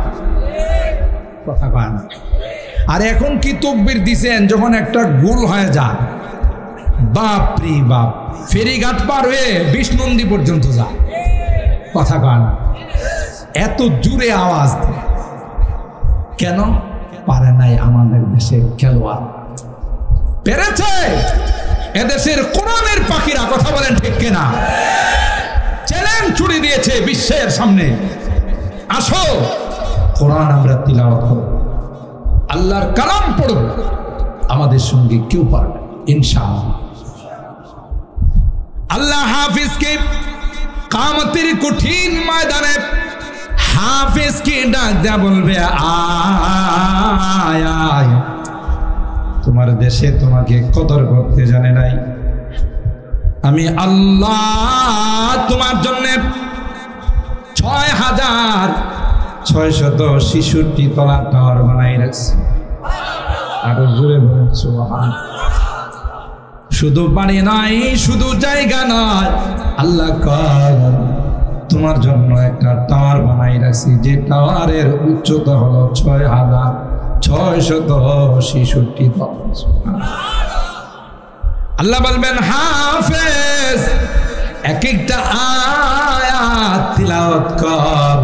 কথা কয় না। আর এখন কি তকবির দিছেন, যখন একটা গোল হয়ে যায়, বাপ রে বাপ, ফেরিঘাট পার হয়ে বিষ্ণুনদী পর্যন্ত যায়, কথা কয় না। এত জোরে আওয়াজ কেন? পারে নাই আমাদের দেশের খেলোয়াড়, পেরেছে এদেশের কোরআনের পাখিরা, কথা বলেন ঠিক কিনা? চ্যালেঞ্জ ছুড়ে দিয়েছে বিশ্বের সামনে, আসো কোরআন আমরা তিলাওয়াত করব, আল্লাহর কালাম পড়ব, আমাদের সঙ্গে কেউ পারবে ইনশাআল্লাহ। আল্লাহ হাফিজকে কিয়ামতের কঠিন ময়দানে হাফিজকে ডাক দেয়া বলবে, আয় আয়, তোমার দেশে তোমাকে কদর করতে জানে নাই, আমি আল্লাহ তোমার জন্য 6666 তলা টাওয়ার বানাই রাখছি। আরো জোরে বলুন সুবহানাল্লাহ। শুধু বাড়ি নাই, শুধু জায়গা নয়, আল্লাহ তোমার জন্য একটা টাওয়ার বানাই রাখছি, যে টাওয়ারের উচ্চতা হলো 6666 তলা। আল্লাহ বলবেন, হাফেজ এক একটা আয়াত তিলাওয়াত কর,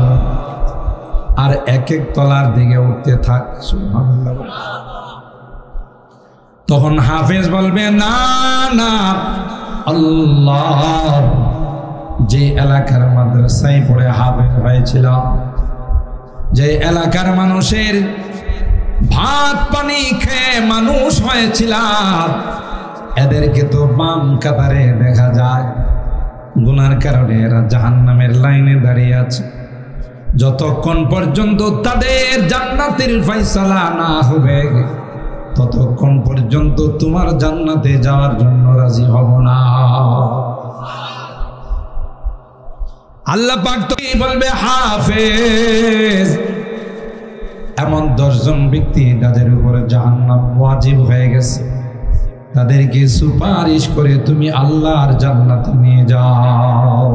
আর এক এক তলার দিকে উঠতে থাক। সুবহানাল্লাহ। তখন হাফেজ বলবে, না না, আল্লাহ যে এলাকার মাদ্রাসায় পড়ে হাফেজ হয়েছিল, যে এলাকার মানুষের ভাত পানি খেয়ে মানুষ হয়েছিল, এদেরকে তো বাম কাতারে দেখা যায়, গুনার কারণে এরা জাহান্নামের লাইনে দাঁড়িয়ে আছে। যতক্ষণ পর্যন্ত তাদের জান্নাতের ফয়সালা না হবে, ততক্ষণ পর্যন্ত তোমার জান্নাতে যাওয়ার জন্য রাজি হব না। আল্লাহ পাক তো বলবে, হাফেজ এমন 10 জন ব্যক্তি যাদের উপরে জাহান্নাম ওয়াজিব হয়ে গেছে, তাদেরকে সুপারিশ করে তুমি আল্লাহর জান্নাতে নিয়ে যাও।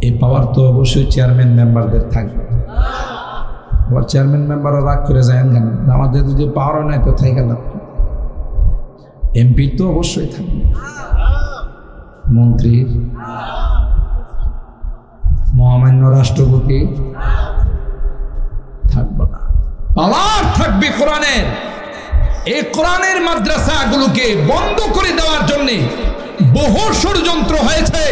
এই পাওয়ার তো অবশ্যই চেয়ারম্যান মেম্বারদের থাকবে। আবার চেয়ারম্যান মেম্বাররা রাগ করে যায় কেন? আমাদের যদি পাওয়ার নাই তো থেকে গেল। এমপির তো অবশ্যই থাকবে, মন্ত্রীর, মহামান্য রাষ্ট্রপতি থাকবে না, পাওয়ার থাকবে কোরআনের। এই কোরআনের মাদ্রাসাগুলোকে বন্ধ করে দেওয়ার জন্য বহু ষড়যন্ত্র হয়েছে,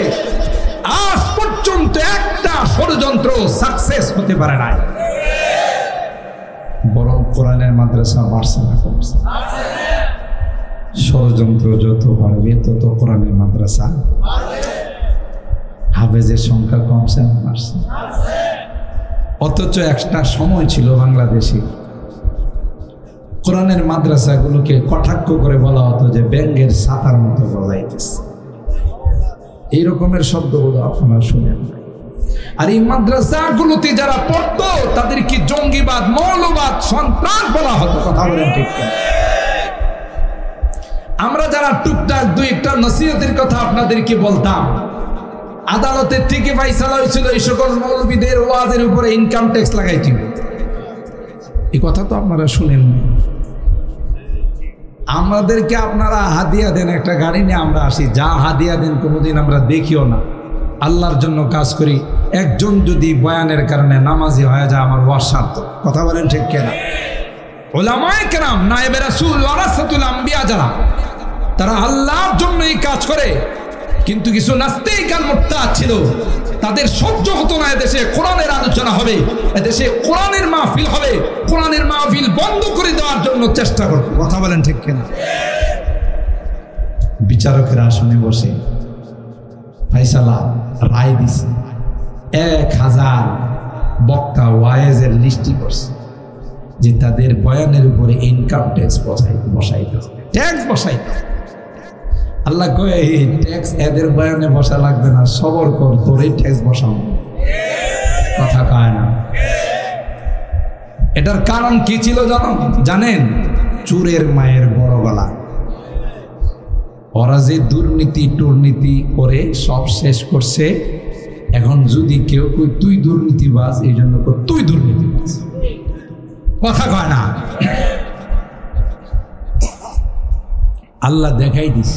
আজ পর্যন্ত একটা ষড়যন্ত্র সাকসেস হতে পারে নাই। বরং কোরআনের মাদ্রাসা বাড়ছে না কমছে? ষড়যন্ত্র যত বাড়বে তত কোরআনের মাদ্রাসা হাফেজের সংখ্যা কমছে না বাড়ছে? অথচ একটা সময় ছিল বাংলাদেশে কোরআনের মাদ্রাসাগুলোকে কটাক্ষ করে বলা হতো যে ব্যাঙের ছাতার মতো বলাইতেছে। এই রকমের শব্দগুলো আপনারা শুনেন। আর এই মাদ্রাসাগুলোতে যারা পড়তো তাদেরকে জঙ্গিবাদ, মৌলবাদ, সন্ত্রাস বলা হতো, কথা বলেন ঠিক কিনা? আমরা যারা টুকটাক দুই একটা নসিহতের কথা আপনাদেরকে বলতাম, আদালতের থেকে ফায়সালা হয়েছিল এই সকল মৌলবীদের ওয়াজের উপরে ইনকাম ট্যাক্স লাগাইতে, এই কথা তো আপনারা শুনেন। আমাদেরকে আপনারা হাদিয়া দেন, একটা গাড়ি নিয়ে আমরা আসি, যা হাদিয়া দেন কোনোদিন আমরা দেখিও না। আল্লাহর জন্য কাজ করি। একজন যদি বয়ানের কারণে নামাজি হয়ে যায়, আমার ওয়াজ সার্থক, কথা বলেন ঠিক কিনা? উলামায়ে কেরাম, নায়েবে রাসূল, ওয়ারাসাতুল আম্বিয়া যারা, তারা আল্লাহর জন্য এই কাজ করে। কিন্তু কিছু নাস্তিক আর মুরতাদ ছিল, তাদের সহ্য হতো না এদেশে কোরআনের আলোচনা হবে, এদেশে কোরআনের মাহফিল হবে, কোরআনের মাহফিল বন্ধ করে দেওয়ার জন্য চেষ্টা করতো, কথা বলেন ঠিক কিনা? বিচারকের আসনে বসে ফায়সালা রায় দিছে, 1000 বক্তা ওয়াইজের লিস্টি করছে যে তাদের বয়ানের উপরে ইনকাম ট্যাক্স বসাইতে হবে, ট্যাক্স বসাইতে। আল্লাহ কয় এই ট্যাক্স এদের বয়ানে বসা লাগবে না, সবর কর, তোরই ট্যাক্স বসাও। কথা কয় না। এটার কারণ কি ছিল জানেন? চোরের মায়ের বড় গলা। ওরা যে দুর্নীতি টুর্নীতি করে সব শেষ করছে, এখন যদি কেউ কই তুই দুর্নীতিবাজ, এই জন্য তুই দুর্নীতিবাজ। কথা কয় না। আল্লাহ দেখাই দিস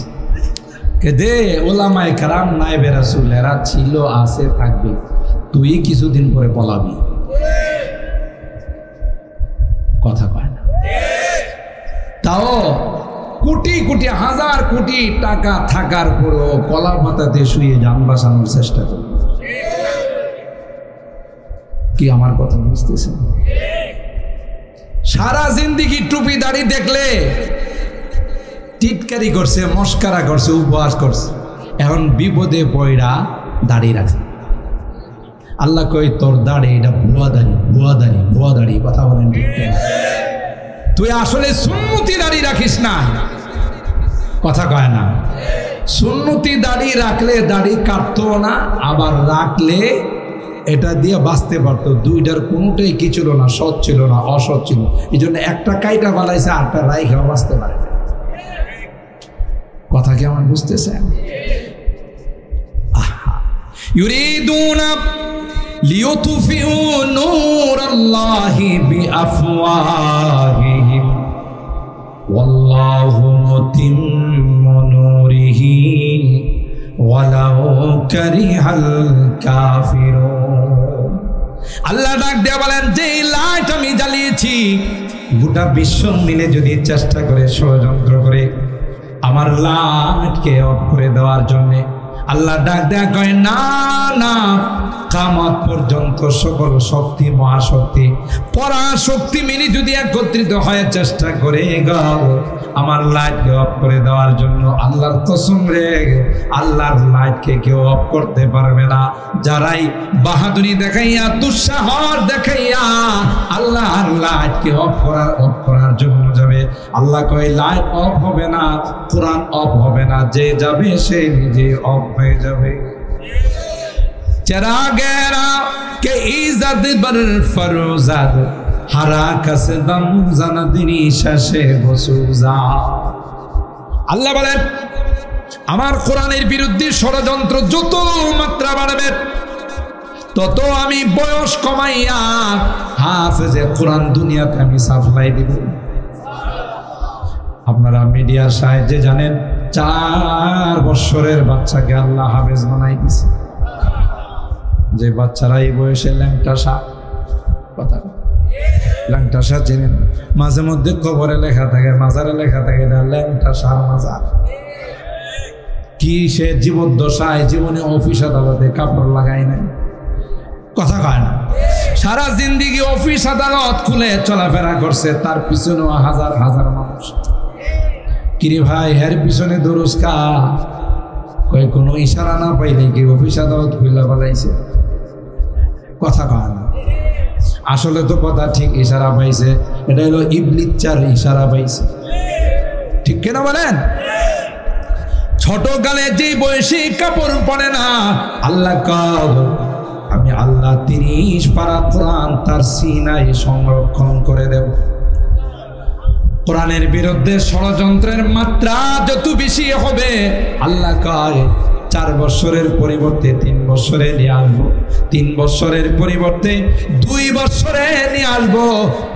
কে দে ওলামায়ে কেরাম নায়েবে রাসূল এরা ছিল, আছে, থাকবে, তুই কিছুদিন পরে পলাবি। কথা কয় না। তাও কোটি কোটি হাজার কোটি টাকা থাকার পরও কলা পাতাতে শুয়ে যান বাঁচানোর চেষ্টা করবে। কি আমার কথা বুঝতেছেন? সারা জিন্দেগি টুপি দাড়ি দেখলে টিটকারি করছে, মস্কারা করছে, উপহাস করছে, এখন বিপদে পয়রা দাড়ি রাখে। আল্লাহ কই তোর দাড়ি এটা ভুয়া দাড়ি, ভুয়া দাড়ি, ভুয়া দাড়ি। কথা বলেন ঠিক কিনা? তুই আসলে সুন্নতি দাড়ি রাখিস না। কথা কয় না। সুন্নতি দাড়ি রাখলে দাড়ি কাটতো না, আবার রাখলে এটা দিয়ে বাঁচতে পারতো। দুইটার কোনোটাই কি ছিল না, সৎ ছিল না, অসৎ ছিল। এই জন্য একটা কাইটা বানাইছে, আরটা রাইখা বাঁচতে পারে। কথা কি আমার বুঝতেছেন? ইউরিদুনা লিয়ুতফিউ নূরাল্লাহি বিআফওয়াহিহিম ওয়াল্লাহু মুতিম্মু নূরিহি ওয়ালাউ কারিহাল কাফিরুন। আল্লাহ ডাক দিয়ে বলেন, যে লাইট আমি জ্বালিয়েছি, গোটা বিশ্ব মিলে যদি চেষ্টা করে, ষড়যন্ত্র করে আমার লাইটকে অফ করে দেওয়ার জন্য, আল্লাহ ডাক দেয়া কয় না না, কিয়ামত পর্যন্ত সকল শক্তি, মহাশক্তি, পরাশক্তি মিলে যদি একত্রিত হয়ে চেষ্টা করে আমার লাইটকে অফ করে দেওয়ার জন্য, আল্লাহর কসম রে, আল্লাহর লাইটকে কেউ অফ করতে পারবে না। যারাই বাহাদুরি দেখাইয়া, দুঃসাহস দেখাইয়া আল্লাহর লাইটকে অফ করার জন্য যাবে, আল্লাহ কয় লাইট অফ হবে না, কোরআন অফ হবে না, যে যাবে সে নিজে অফ হয়ে যাবে। চেরাগেরা কে ইজ্জত বর ফরোজাদ হারা কাসদম জানাদিনী শাসে বসুজা। আল্লাহ বলেন, আমার কোরআনের বিরুদ্ধে ষড়যন্ত্র যত মাত্রা বাড়বে, তত আমি বয়স কমাইয়া হাফেজে কোরআন দুনিয়াতে আমি সাপ্লাই দিব। আপনারা মিডিয়ার সাহায্যে জানেন 4 বছরের বাচ্চাকে আল্লাহ হাফেজ বানাই দিছে। যে বাচ্চারা এই বয়সে ল্যাংটা সাপ, কথা ল্যাংটা সাপ চেনেন? মাঝে মধ্যে খবরে লেখা থাকে, মাজারে লেখা থাকে ল্যাংটা সাপ মাজার। কি সে জীবদ্দশায় জীবনে অফিস আদালতে কাপড় লাগাই নাই। কথা কয় না। সারা জিন্দিগি অফিস আদালত খুলে চলাফেরা করছে, তার পিছনেও হাজার হাজার মানুষ। কিরে ভাই, এর পিছনে দরুস কা? কয় কোনো ইশারা না পাইলে কি অফিস আদালত খুলে বলাইছে? কথা কয় না। আসলে তো কথা ঠিক, ইশারা পাইছে। এটা হলো ইবলিচ্চার ইশারা পাইছে। ঠিক কিনা বলেন? ছোট গালে যে বয়সী কাপড় পরে না, আল্লাহ কয় আমি আল্লাহ 30 পারা কোরআন তার সিনায় সংরক্ষণ করে দেব। কোরআনের বিরুদ্ধে ষড়যন্ত্রের মাত্রা যত বেশি হবে, আল্লাহ কয় 4 বছরের পরিবর্তে 3 বছরে নিয়ে আসবো, 3 বছরের পরিবর্তে 2 বছরে নিয়ে আসবো,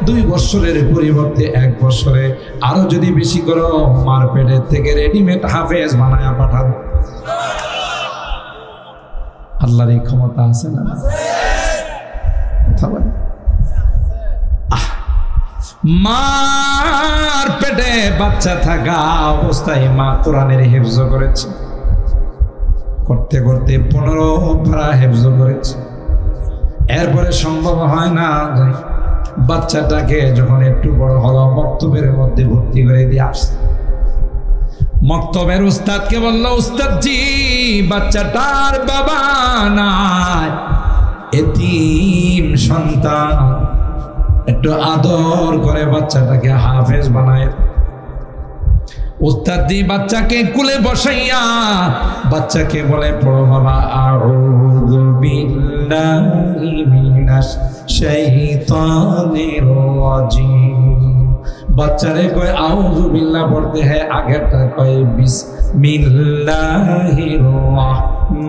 2 বছরের পরিবর্তে 1 বছরে, আরো যদি বেশি করো মার পেটের থেকে রেডিমেড হাফেজ বানায়া পাঠাবো। আল্লাহর এই ক্ষমতা আছে না? কথা বলে। মার পেটে বাচ্চা থাকা অবস্থায় মা কোরআনের হিফজ করেছে, করতে করতে 15 পারা হিফজ করেছে। এরপরে সম্ভব হয় না, বাচ্চাটাকে যখন একটু বড় হলো মক্তবের মধ্যে ভর্তি করে দিয়ে আসছে। মক্তবের উস্তাদকে বলল, উস্তাদ জি বাচ্চাটার বাবা নাই, এতিম সন্তান, একটু আদর করে বাচ্চাটাকে হাফেজ বানায়। উস্তাদজি বাচ্চাকে কুলে বসাইয়া বাচ্চাকে বলে, পড়ো বাবা, আউযু বিল্লাহি মিনাশ শাইতানির রাজিম। বাচ্চারে কয় আউযু বিল্লাহ পড়তে হয়, আগেরটা কয় বিসমিল্লাহির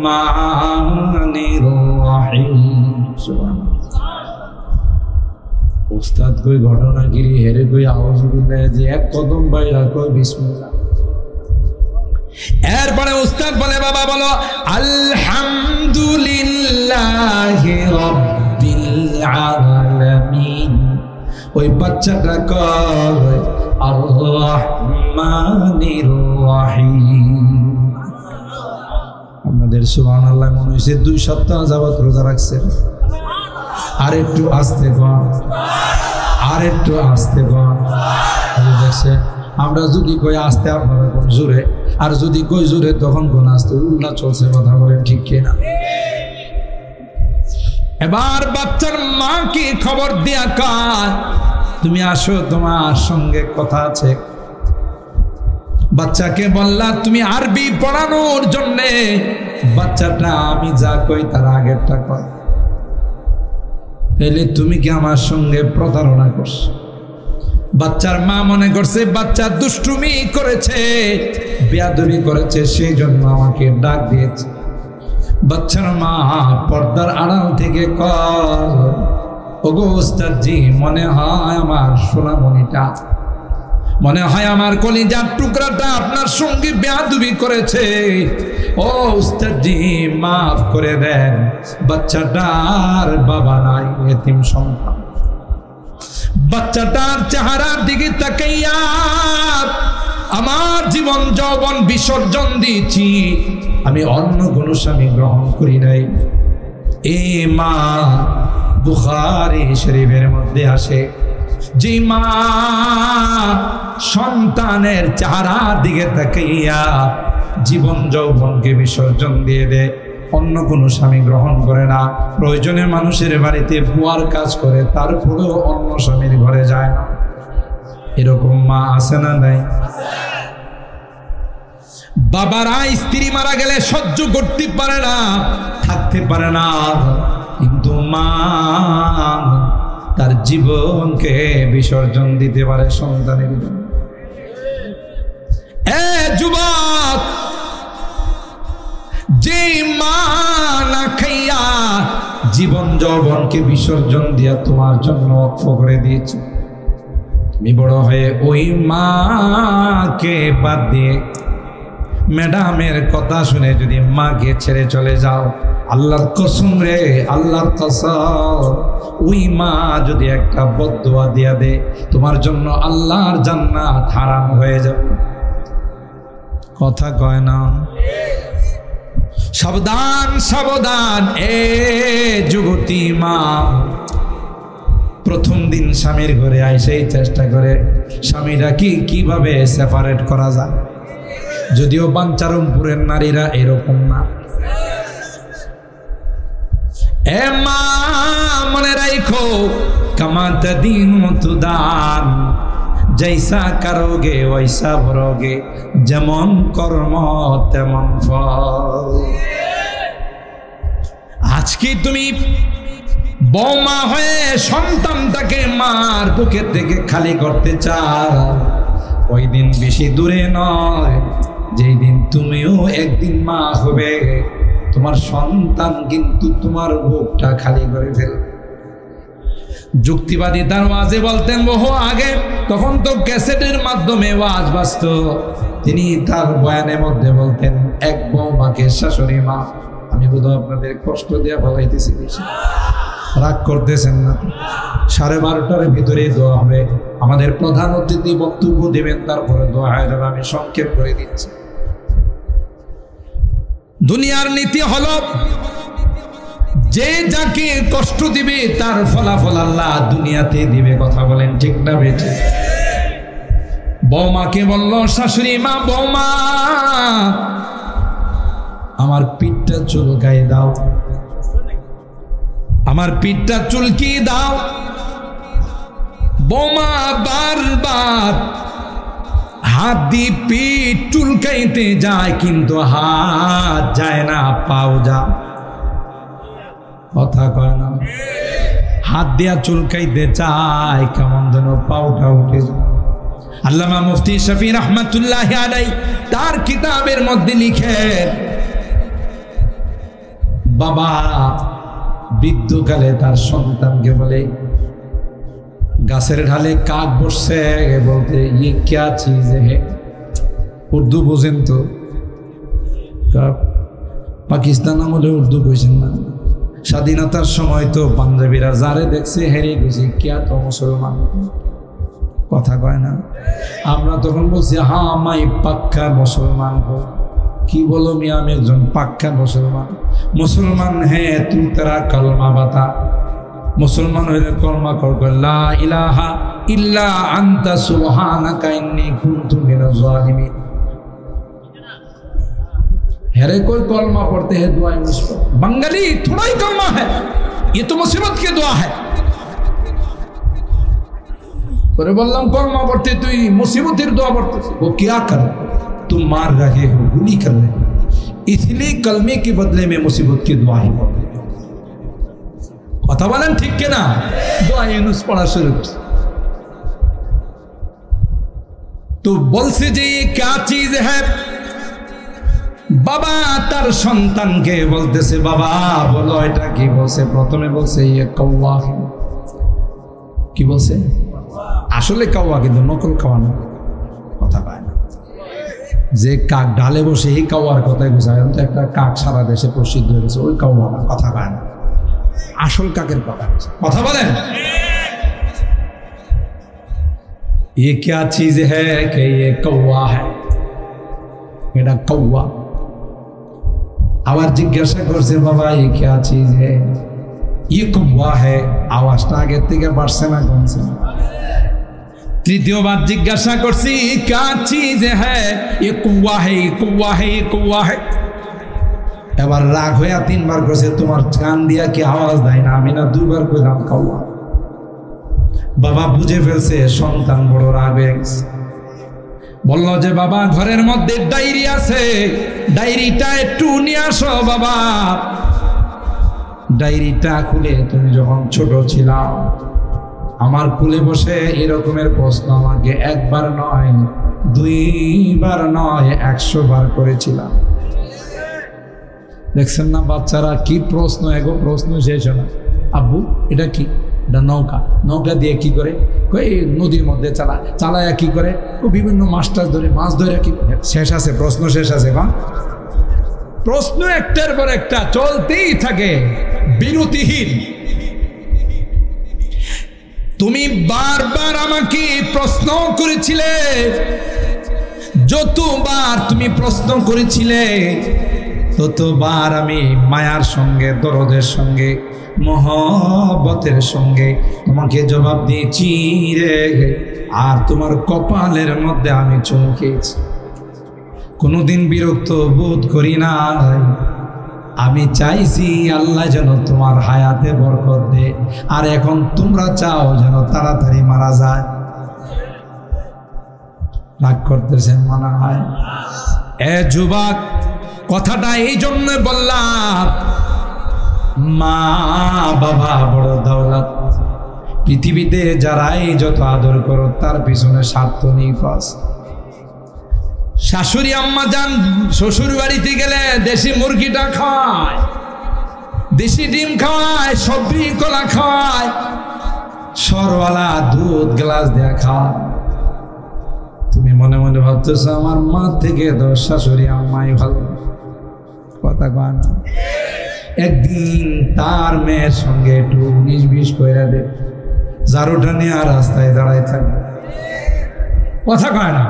রাহমানির রাহিম। উস্তাদ কই ঘটনাগিরি হেরে কই আউযু বিল্লাহ, যে এক কদম বাইরা কই বিসমিল্লাহ। এরপরে উস্তাদ বলে, বাবা বলো আলহামদুলিল্লাহি রাব্বিল আলামিন। ওই বাচ্চাটা কয় আর রাহমানির রাহিম। আপনাদের সুবহানাল্লাহ মনে হইছে 2 সপ্তাহ যাবত রোজা রাখছেন। আর একটু আস্তে কর, আর একটু আস্তে কর। দেখছে আমরা যদি কই আস্তে আপনারা কোন জোরে, আর যদি কই জোরে তখন কোন আস্তে, উল্টা চলছে। কথা বলেন ঠিক কিনা? এবার বাচ্চার মাকে খবর দিয়া কয়, তুমি আসো, তোমার সঙ্গে কথা আছে। বাচ্চাকে বললা তুমি আরবি পড়ানোর জন্য, বাচ্চাটা আমি যা কই তার আগেরটা কর। এলে তুমি কি আমার সঙ্গে প্রতারণা করছো? বাচ্চার মা মনে করছে বাচ্চা দুষ্টুমি করেছে, বেয়াদবি করেছে, সেই জন্য আমাকে ডাক দিয়েছে। বাচ্চার মা পর্দার আড়াল থেকে কল, ওগো উস্তাদজি, মনে হয় আমার সোনামণিটা, মনে হয় আমার কলিজার টুকরাটা আপনার সঙ্গে বেয়াদবি করেছে। ও উস্তাদজি মাফ করে দেন, বাচ্চাটার বাবা নাই, এতিম সন্তান। বাচ্চাটার চেহারার দিকে তাকাইয়া আমার জীবন যৌবন বিসর্জন দিয়েছি, আমি অন্য কোন স্বামী গ্রহণ করি নাই। এই মা বুখারী শরীফের মধ্যে আসে, যে মা সন্তানের চেহারার দিকে তাকাইয়া জীবন যৌবনকে বিসর্জন দিয়ে দেয়, অন্য কোনো স্বামী গ্রহণ করে না। প্রয়োজনে মানুষের বাড়িতে বুয়ার কাজ করে, তারপরেও অন্য স্বামীর ঘরে যায় না। এরকম মা আছে না নাই? বাবারা স্ত্রী মারা গেলে সহ্য করতে পারে না, থাকতে পারে না, কিন্তু মা তার জীবনকে বিসর্জন দিতে পারে সন্তানের জন্য। এ যুবক, যে মা না খাইয়া জীবন যৌবনকে বিসর্জন দিয়া তোমার জন্য ওয়াকফ করে দিয়েছে, তুমি বড় হয়ে ওই মাকে বাদ দিয়ে ম্যাডামের কথা শুনে যদি মাকে ছেড়ে চলে যাও, আল্লাহর কসম রে, আল্লাহর কসম, ওই মা যদি একটা বদদুয়া দিয়া দে, তোমার জন্য আল্লাহর জান্নাত হারাম হয়ে যাবে। কথা কয় না? সাবধান সাবধান এ যুবতী মা, প্রথম দিন স্বামীর ঘরে আইসেই চেষ্টা করে স্বামীরা কিভাবে সেপারেট করা যায়। যদিও বাঞ্চারমপুরের নারীরা এরকম না। এ মা মনে রাখো, কামাতা দিন মতুদান, জৈসা কারোগে ওইসা ভরোগে, যেমন কর্ম তেমন ফল। আজকে তুমি বৌমা হয়ে সন্তানটাকে মার বুকের থেকে খালি করতে চাও, ওই দিন বেশি দূরে নয়, যেই দিন তুমিও একদিন মা হবে, তোমার সন্তান কিন্তু তোমার বুকটা খালি করে ফেলবে। যুক্তিবাদী তার ওয়াজে বলতেন বহু আগে, তখন তো ক্যাসেটের মাধ্যমে ওয়াজ বাজত। তিনি তার বয়ানের মধ্যে বলতেন, এক বৌমাকে শাশুড়ি মা। আমি বোধহয় আপনাদের কষ্ট দিয়ে বলাইতেছি, রাগ করতেছেন না? 12:30টার ভিতরে দোয়া হবে। আমাদের প্রধান অতিথি বক্তব্য দেবেন, তারপরে দোয়া হয়ে যাবে। আমি সংক্ষেপ করে দিচ্ছি। দুনিয়ার নীতি হলো, যে যাকে কষ্ট দিবে তার ফলাফল আল্লাহ দুনিয়াতে দিবে। কথা বলেন ঠিক না বেঠিক? বৌমাকে বলল শাশুড়ি মা, বৌমা আমার পিঠটা চুলকাই দাও, আমার পিঠটা চুলকি দাও। বৌমা বারবার হাত দিয়ে পিঠ চুলকাইতে যায়, কিন্তু হাত যায় না, পাও যায়। কথা কয় না? হাত দিয়া চুলকাইতে চায়, কেমন যেন পাওটা উঠে যায়। আল্লামা মুফতি শফি রহমাতুল্লাহি আলাইহি তার কিতাবের মধ্যে লিখে, বাবা বৃদ্ধকালে তার সন্তানকে বলে, গাছের ঢালে কাক বসছে, বলতে ये क्या चीज है? উর্দু বোঝেন তো? পাকিস্তান আমলে উর্দু কইছেন না। স্বাধীনতার সময় তো পাঞ্জাবিরা যারে দেখছে হেরে গেছে, কিয়া তো মুসলমান। কথা কয় না? আমরা তখন বলছি হ্যাঁ মাই পাক্কা মুসলমান হো। কি বলো মিয়া, আমি একজন পাক্কা মুসলমান। মুসলমান হ্যাঁ তুই তেরা কলমা বাতা। মুসলমান হইলে কলমা কর, লা ইলাহা ইল্লা আনতা সুবহানাকা ইন্নী কুনতু মিনাজ জালিমিন। हेरे कोई कलमा पढ़ते हैं दुआ मुसीबत। बंगाली थोड़ा ही कलमा है, ये तो मुसीबत की दुआ है। पर बोललाम कलमा पढ़ते तो मुसीबतेर दुआ पढ़ते, वो क्या कर, तुम मार रहे हो, गुली कर रहे हो, इसलिए कलमे के बदले में मुसीबत की दुआ ही पढ़ते। কথা বলেন ঠিক কিনা? দোয়া ইউনুস পড়া শুরু করছে। তো বলছে যে ये क्या चीज है? বাবা তার সন্তানকে বলতেছে, বাবা বলো এটা কি? বলছে প্রথমে বলছে ये कौवा। কি বলছে? আসলে কাওয়া, কিন্তু নকল কাওয়া না। কথা পায় না যে কাক ডালে বসে এই কাওয়ার কথাই বোঝায়। তো একটা কাক সারা দেশে প্রসিদ্ধ হয়ে গেছে, ওই কাওয়া না। কথা পায় না, আসল কাকের কথা। কথা বলেন? ये क्या चीज है कि ये कौवा है, এটা कौवा। আবার জিজ্ঞাসা করছে, বাবা ये क्या चीज है? ये कौवा है। আওয়াজটা আগের থেকে বাড়ছে না কমছে? তৃতীয়বার জিজ্ঞাসা করছি क्या चीज है? ये कौवा है, ये कौवा है, ये कौवा है। এবার রাগ হইয়া তিনবার করছে, তোমার কান দিয়া কি আওয়াজ দেয় না? আমি না দুইবার কইলাম কৌয়া। বাবা বুঝে ফেলছে সন্তান বড় রাগ হয়ে গেছে। বলল যে বাবা ঘরের মধ্যে ডায়েরি আছে, ডায়েরিটা একটু নিয়ে আসো বাবা। ডায়েরিটা খুলে তুমি যখন ছোট ছিলা আমার কোলে বসে এরকমের প্রশ্ন আমাকে একবার নয়, দুইবার নয়, 100 বার করেছিলাম। দেখছেন না বাচ্চারা কি প্রশ্ন, এগো প্রশ্ন শেষ হয় না। আব্বু এটা কি? এটা নৌকা। নৌকা দিয়ে কি করে? কই নদীর মধ্যে চালায়া কি করে? বিভিন্ন মাছ টাছ ধরে, মাছ ধরে কি করে? শেষ আছে প্রশ্ন, শেষ আছে। বা প্রশ্ন একটার পর একটা চলতেই থাকে, বিরতিহীন। তুমি বারবার আমাকে প্রশ্ন করেছিলে, যতবার তুমি প্রশ্ন করেছিলে ততবার আমি মায়ার সঙ্গে, দরদের সঙ্গে, মহব্বতের সঙ্গে তোমাকে জবাব দিয়েছি রে। আর তোমার কপালের মধ্যে আমি চমকেছি, কোনোদিন বিরক্ত বোধ করি না। আমি চাইছি আল্লাহ যেন তোমার হায়াতে বরকত দে, আর এখন তোমরা চাও যেন তাড়াতাড়ি মারা যায়। রাগ করতেছেন মনে হয়? এ যুবক, কথাটা এই জন্য বললাম, মা বাবা বড় দৌলত। পৃথিবীতে যারাই যত আদর করো তার পিছনে স্বার্থ নিখোঁজ। শাশুড়ি আম্মা যান শ্বশুর বাড়িতে গেলে দেশি মুরগিটা খায়, দেশি ডিম খাওয়ায়, সবজি কলা খাওয়ায়, সরওয়ালা দুধ গ্লাস দেয়া খাওয়ায়। তুমি মনে মনে ভাবতেছ আমার মা থেকে তো শাশুড়ি আম্মাই ভালো। কথা কয় না? একদিন তার মেয়ের সঙ্গে একটু 19-20 কইরা দে, জারুটা নিয়ে আর রাস্তায় দাঁড়ায় থাকে। কথা কয় না?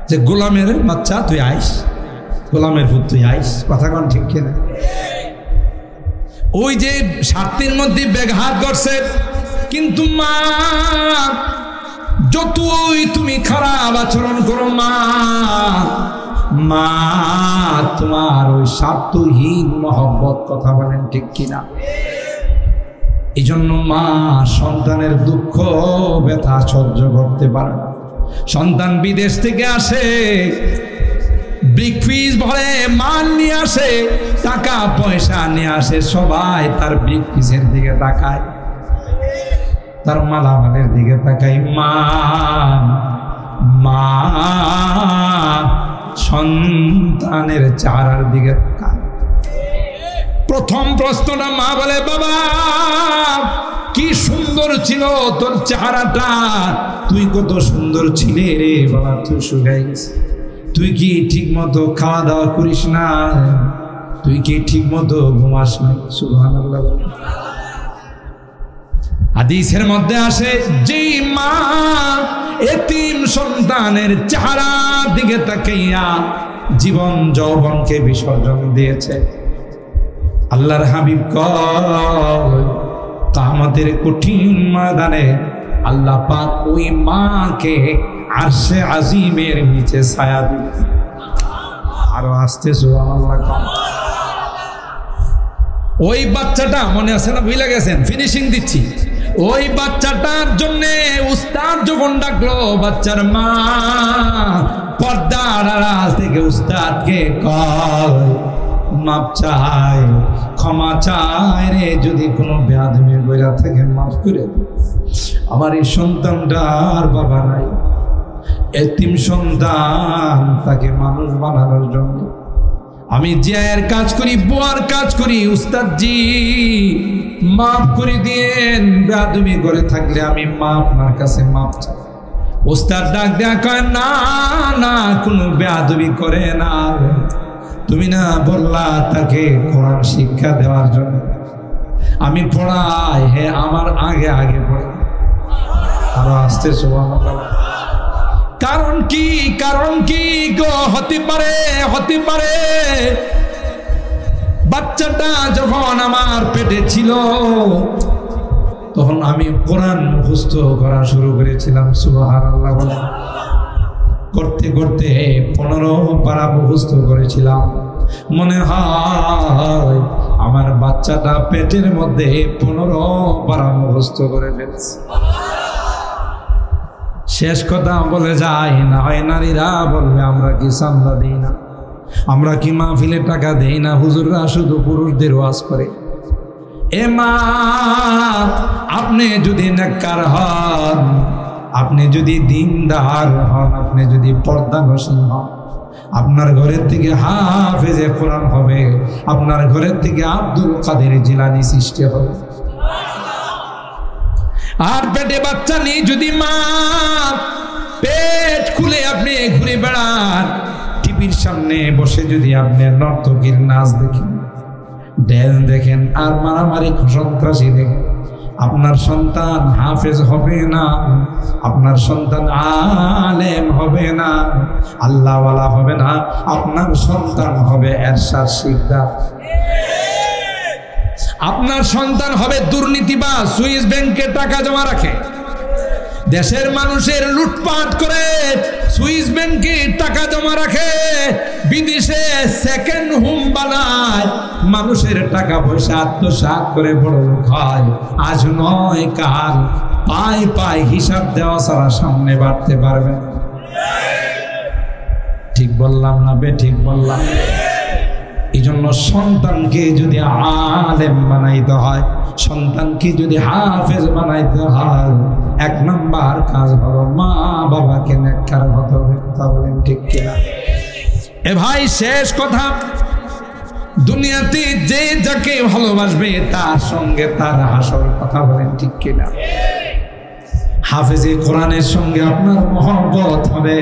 যে গোলামের বাচ্চা তুই আইস, গোলামের পুত তুই আইস। কথা কন ঠিক কিনা? ওই যে স্বার্থের মধ্যে ব্যাঘাত ঘটছে। কিন্তু মা যতই তুমি খারাপ আচরণ করো, মা তোমার ওই স্বার্থহীন মহব্বত। কথা বলেন ঠিক কিনা? এই জন্য মা সন্তানের দুঃখ ব্যথা সহ্য করতে পারে না। সন্তান বিদেশ থেকে আসে, বিগ ফিস ভরে মাল নিয়ে আসে, টাকা পয়সা নিয়ে আসে, সবাই তার বিগ ফিসের দিকে তাকায়, তার মালামালের দিকে তাকায়। মা মা সন্তানের চেহারার দিকে তাকায়। প্রথম প্রশ্নটা মা বলে, বাবা কি সুন্দর ছিল তোর চেহারাটা, তুই কত সুন্দর ছিলে রে বাবা, তুই শুকাই গেছিস, তুই কি ঠিক মতো খাওয়া দাওয়া করিস না, তুই কি ঠিক মতো ঘুমাস না? সুবহানাল্লাহ। হাদিসের মধ্যে আসে, যে মা এতিম সন্তানের চেহারার দিকে তাকাইয়া জীবন যৌবনকে বিসর্জন দিয়েছে, আল্লাহর হাবিব কয় কিয়ামতের কঠিন ময়দানে আল্লাহ পাক ওই মাকে আরশে আজিমের নিচে ছায়া দিবে। আরো আসতে সুবহানাল্লাহ। ওই বাচ্চাটা মনে আছে না, ভুলে গেছেন? ফিনিশিং দিচ্ছি। ওই বাচ্চাটার জন্য উস্তাদ যখন ডাকলো, বাচ্চার মা পর্দার আড়াল থেকে উস্তাদকে কয় মাপ চাই, ক্ষমা চাই রে, যদি কোনো বেয়াদবি কইরা থেকে মাফ করে দে, আমার এই সন্তানটার বাবা নাই, এতিম সন্তান, তাকে মানুষ বানানোর জন্য আমি জিয়ার কাজ করি, বুয়ার কাজ করি, উস্তাদজি মাফ করে দিয়েন, বেয়াদবি করে থাকলে আমি মা আপনার কাছে মাপ চাই। উস্তাদ ডাক দেয়া কয়, না না, কোনো বেয়াদবি করে না, তুমি না বললা তাকে কোরআন শিক্ষা দেওয়ার জন্য, আমি পড়াই, হে আমার আগে আগে পড়ে। আরো আসতে সুবহানাল্লাহ। কারণ কি, কারণ কি গো? হতে পারে বাচ্চাটা যখন আমার পেটে ছিল তখন আমি কোরআন মুখস্থ করা শুরু করেছিলাম। সুবহানাল্লাহ। করতে করতে 15 পারা মুখস্থ করেছিলাম। মনে হয় আমার বাচ্চাটা পেটের মধ্যে 15 পারা মুখস্থ করে ফেলছে। শেষ কথা বলে যায় না হয় নারীরা বলবে আমরা কি সামলা দেই না, আমরা কি মাহফিলে টাকা দেই না, হুজুররা শুধু পুরুষদের ওয়াজ করে। এ মা, আপনি যদি নেককার হন, আপনি যদি দিনদার হন, আপনি যদি পর্দানশীল হন, আপনার ঘরের থেকে হাফেজে কোরআন হবে, আপনার ঘরের থেকে আব্দুল কাদের জিলানী সৃষ্টি হবে। আর পেটে বাচ্চা নেই যদি মা পেট খুলে আপনি ঘুরে বেড়ান, টিভির সামনে বসে যদি আপনি নর্তকীর নাচ দেখেন, ড্যান্স দেখেন, আর মারামারি সন্ত্রাসী দেখেন, আপনার সন্তান হাফেজ হবে না, আপনার সন্তান আলেম হবে না, আল্লাহওয়ালা হবে না, আপনার সন্তান হবে এরশাদ শিকদার, আপনার সন্তান হবে দুর্নীতিবাজ, সুইস ব্যাংকে টাকা জমা রাখে, দেশের মানুষের লুটপাট করে সুইস ব্যাংকে টাকা জমা রাখে, বিদেশে সেকেন্ড হোম বানায়, মানুষের টাকা পয়সা আত্মসাৎ করে বড় লোক হয়। আজ নয় কাল পায় পায় হিসাব দেওয়া ছাড়া সামনে বাড়তে পারবে। ঠিক বললাম না বে ঠিক বললাম? এই জন্য সন্তানকে যদি আলেম বানাইতে হয়, সন্তানকে যদি হাফেজ বানাইতে হয়, 1 নাম্বার কাজ হলো মা বাবাকে নেককার হতে হবে। কথা বলেন ঠিক কিনা? এ ভাই শেষ কথা, দুনিয়াতে যে যাকে ভালোবাসবে তার সঙ্গে তার হাসর। কথা বলেন ঠিক কিনা? হাফেজে কোরআনের সঙ্গে আপনার মহব্বত হবে,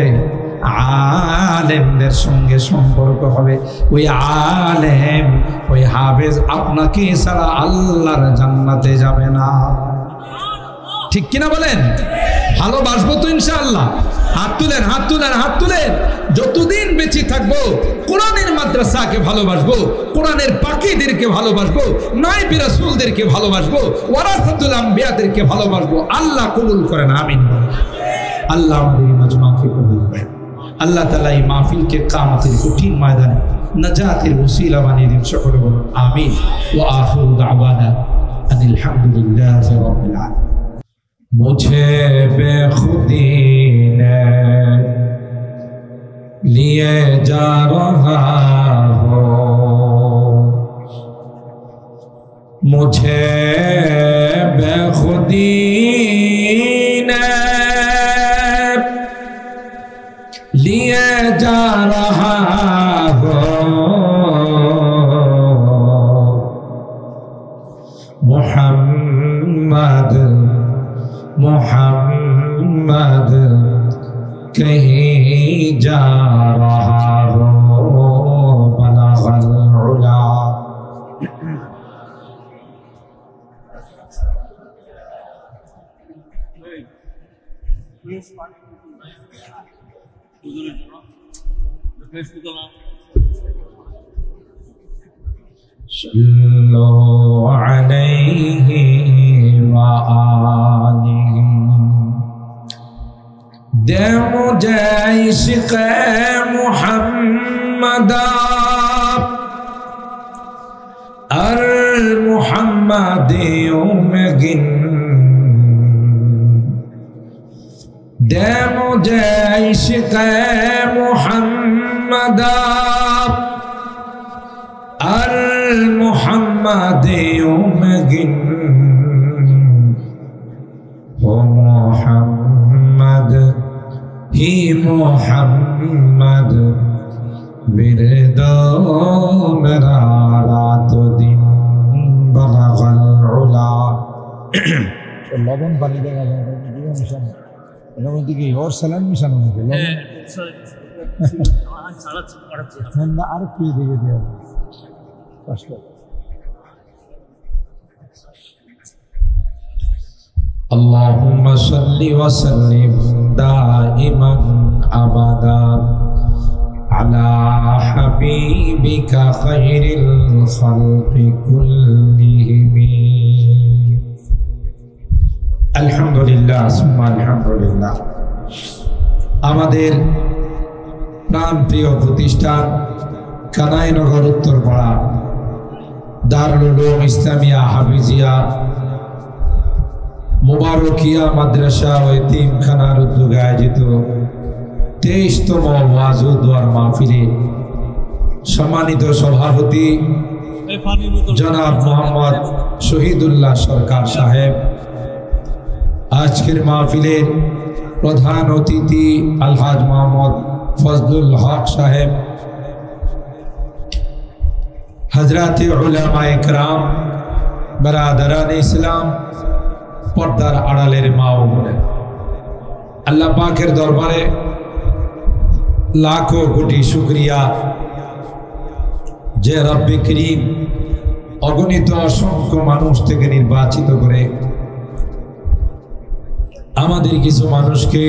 আলেমদের সঙ্গে সম্পর্ক হবে। ওই আলেম ওই হাফেজ আপনাকে ছাড়া আল্লাহর জান্নাতে যাবে না। ঠিক কিনা বলেন? ভালোবাসবো তো ইনশাআল্লাহ। হাত তুলেন, হাত তুলেন, হাত তুলেন। যতদিন বেঁচে থাকবো কোরআনের মাদ্রাসাকে ভালোবাসবো, কোরআনের পাখিদেরকে ভালোবাসবো, নাইবি রাসূলদেরকে ভালোবাসবো, ওয়ারাসাতুল আম্বিয়াদেরকে ভালোবাসবো। আল্লাহ কবুল করেন, আমিন। আল্লাহ আমাদের মাজমাকে কবুল করেন। আল্লাহ তাআলা এই মাহফিলকে কিয়ামতের কঠিন ময়দানে নাজাতের ওসিলা বানিয়ে দিন। সকলে বলুন আমিন। ওয়া আখিরু দাওয়ানা আনিল হামদুলিল্লাহি রাব্বিল আলামিন। मुझे बेखुदी ने लिए जा रहा हो, मुझे बेखुदी ने लिए जा रहा हो, मोहम्मद मोहम्मद कहीं जा रहा हो, बलगल उला। सल्लु अलैहि व आलिहि। दे मुझे इश्क़ मुहम्मद अर मुहम्मदियों में गिन, दे मुझे इश्क़ मुहम्मद अर मुहम्मदियों में गिन, हो मोहम्मद ही मोहम्मद बिरदो मेरा रात दिन बलगल उला। লবণ পানি দেখা যায় মিশানো, এর মধ্যে কি ওর স্যালাইন মিশানো নাকি? না আর কি দিকে দেওয়া কষ্ট। اللهم صل وسلم دائما أبدا على حبيبك خير الخلق كلهم। الحمد لله ثم الحمد لله। আমাদের প্রাণপ্রিয় প্রতিষ্ঠান কানাইনগর উত্তরপাড়া দারুল উলুম ইসলামিয়া হাফিজিয়া মুবারকিয়া মাদ্রাসা ও এতিমখানার উদ্যোগে আয়োজিত 23তম ওয়াজ ও দোয়ার মাহফিলে সম্মানিত সভাপতি জনাব মোহাম্মদ শহীদুল্লাহ সরকার সাহেব, আজকের মাহফিলের প্রধান অতিথি আলহাজ মোহাম্মদ ফজলুল হক সাহেব, হযরত উলামায়ে কেরাম, বারাদারান ইসলাম, পর্দার আড়ালের মা ও বোনেরা, আল্লাহ পাকের দরবারে লাখো কোটি শুকরিয়া যে রব্বে করিম অগণিত অসংখ্য মানুষ থেকে নির্বাচিত করে আমাদের কিছু মানুষকে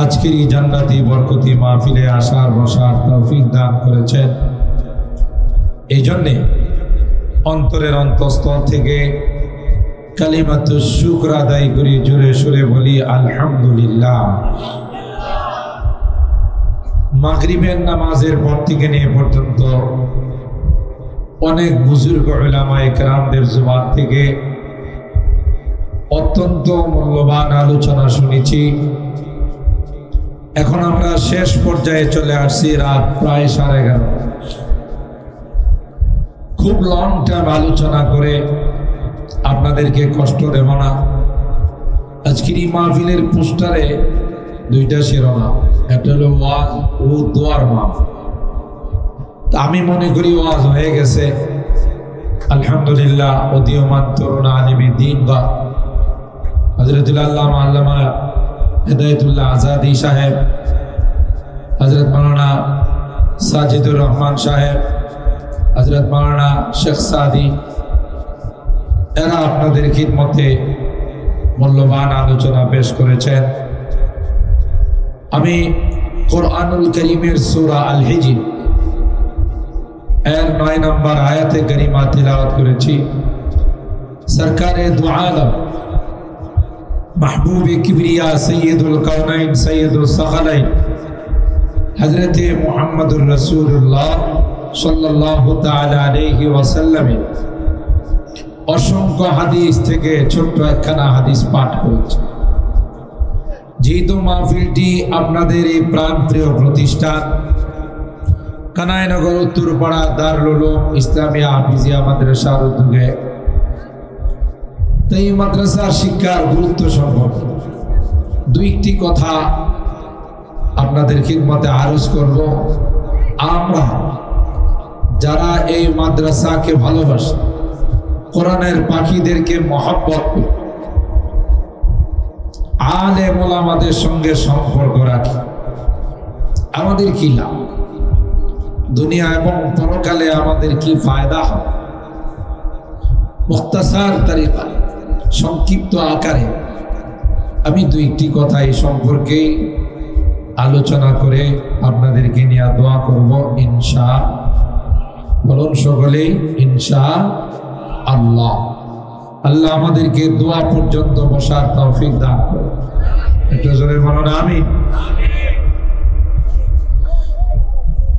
আজকের এই জান্নাতি বরকতি মাহফিলে আসার বসার তৌফিক দান করেছেন। এই জন্যে অন্তরের অন্তঃস্থল থেকে কালিমাতুশ শুকর আদায় করি, জোরে সুরে বলি আলহামদুলিল্লাহ। মাগরিবের নামাজের পর থেকে নিয়ে পর্যন্ত অনেক বুজুর্গ উলামায়ে কেরামদের জবান থেকে অত্যন্ত মূল্যবান আলোচনা শুনেছি। এখন আমরা শেষ পর্যায়ে চলে আসছি, রাত প্রায় 11:30। খুব লং টাইম আলোচনা করে আপনাদেরকে কষ্ট দেব না। আজকের এই মাহফিলের পোস্টারে দুইটা শিরোনাম, একটা হলো ওয়াজ ও দোয়ার মাহফিল। আমি মনে করি ওয়াজ হয়ে গেছে আলহামদুলিল্লাহ। উদীয়মান তরুণ আলিমে দ্বীন বা হযরতুল আল্লামা আল্লামা হিদায়াতুল্লাহ আজাদি সাহেব, হযরত মাওলানা সাজিদুর রহমান সাহেব, হযরত মাওলানা শেখ সাদি, এরা আপনাদের খিদমতে মূল্যবান আলোচনা পেশ করেছেন। আমি কুরআনুল কারীমের সূরা আল হিজর এর 9 নম্বর আয়াতে কারিমা তিলাওয়াত করেছি। সরকারে দু আলম महबूब किबरिया सैयदुल कौनैन सैयदुल सकलैन हजरत मुहम्मदुर रसूलुल्लाह सल्लल्लाहु ताला अलैहि वसल्लम অসংখ্য হাদিস থেকে ছোট্ট একখানা হাদিস পাঠ করেছি। যেহেতু মাহফিলটি আপনাদের এই প্রাণপ্রিয় প্রতিষ্ঠান কানাইনগর উত্তরপাড়া দারুল উলুম ইসলামিয়া হাফিজিয়া মাদ্রাসার উদ্যোগে, তাই মাদ্রাসার শিক্ষার গুরুত্ব সম্পর্কে দুইটি কথা আপনাদের খিদমতে আরজ করব। আমরা যারা এই মাদ্রাসাকে ভালোবাসি, কোরআনের পাখিদেরকে মহব্বত করি, আলেম ওলামাদের সঙ্গে সম্পর্ক রাখি, আমাদের কি লাভ, দুনিয়া এবং পরকালে আমাদের কি ফায়দা হবে, মুখতাসার তরিকা সংক্ষিপ্ত আকারে আমি দুইটি কথা এই সম্পর্কে আলোচনা করে আপনাদেরকে নিয়ে দোয়া করব ইনশা বলুন সকলেই ইনশা আল্লাহ। আল্লাহ আমাদেরকে দোয়া পর্যন্ত বসার তৌফিক দান করুন। একটু জোরে বলুন আমিন।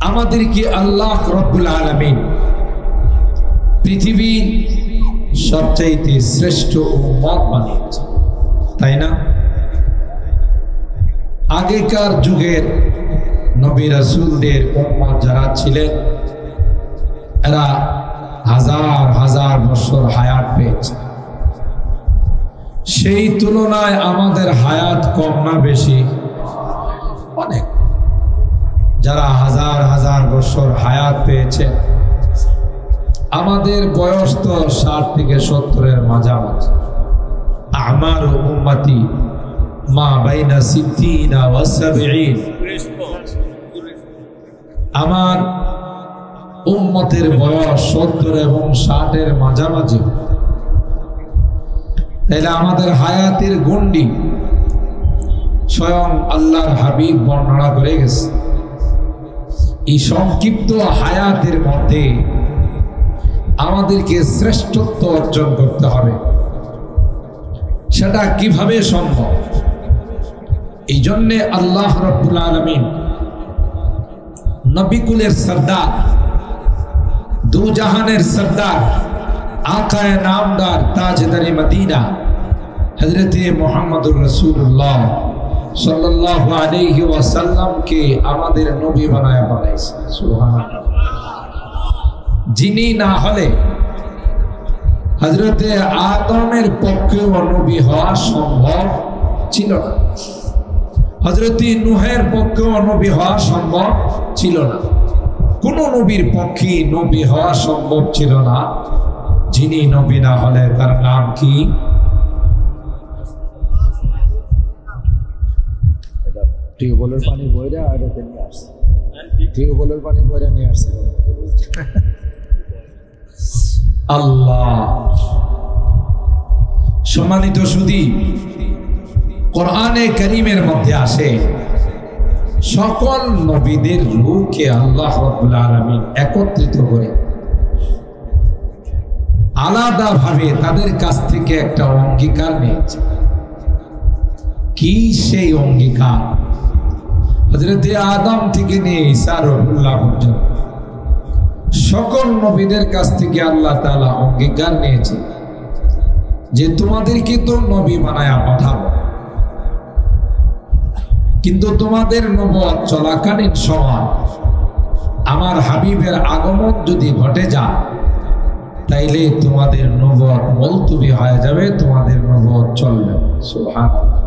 আমাদেরকে আল্লাহ রব্বুল আলামিন পৃথিবীর সবচাইতে শ্রেষ্ঠ উম্মত বানিয়েছে, তাই না? আগেকার যুগের নবী রাসূলদের উম্মত যারা ছিলেন এরা হাজার হাজার বছর হায়াত পেয়েছে। সেই তুলনায় আমাদের হায়াত কম না বেশি? অনেক। যারা হাজার হাজার বছর হায়াত পেয়েছে, আমাদের বয়স তো 60 থেকে 70-এর মাঝামাঝি। আমার উম্মতি মা বাইনা 60 ওয়া 70। আমার উম্মতের বয়স 70 এবং 60-এর মাঝামাঝি। তাইলে আমাদের হায়াতের গণ্ডি স্বয়ং আল্লাহর হাবিব বর্ণনা করে গেছে। এই সংক্ষিপ্ত হায়াতের মধ্যে আমাদেরকে শ্রেষ্ঠত্ব অর্জন করতে হবে। সেটা কিভাবে সম্ভব? এই জন্যে আল্লাহ রাব্বুল আলামিন নবিকুলের সরদার, দু জাহানের সরদার, আকায়ে নামদার, তাজদারে মদিনা হযরতে মুহাম্মদুর রাসূলুল্লাহ সাল্লাল্লাহু আলাইহি ওয়াসাল্লামকে আমাদের নবী বানায়া পাঠাইছে। সুবহানাল্লাহ। যিনি না হলে হযরতে আদমের পক্ষেও নবী হওয়া সম্ভব ছিল না, হযরতে নূহের পক্ষেও নবী হওয়া সম্ভব ছিল না, কোন নবীর পক্ষে নবী হওয়া সম্ভব ছিল না। যিনি নবী না হলে তার নাম কি? টিউবওয়েলের পানি বইরা আর এতে নিয়ে আসছে, টিউবওয়েলের পানি বইরা নিয়ে আসছে। আল্লাহ। সম্মানিত সুধী, কোরআনে কারীমের মধ্যে আসে সকল নবীদের রূহকে আল্লাহ রাব্বুল আলামিন একত্রিত করে আলাদাভাবে তাদের কাছ থেকে একটা অঙ্গীকার নিয়েছে। কি সেই অঙ্গীকার? হযরতে আদম থেকে নিয়ে ঈসা রূহুল্লাহ পর্যন্ত সকল নবীদের কাছ থেকে আল্লাহ তাআলা অঙ্গীকার নিয়েছে যে তোমাদেরকে তো নবী বানায়া পাঠাবো, কিন্তু তোমাদের নবুয়ত চলাকালীন সময় আমার হাবিবের আগমন যদি ঘটে যায় তাইলে তোমাদের নবুয়ত মুলতবি হয়ে যাবে, তোমাদের নবুয়ত চলবে। সুবহানাল্লাহ।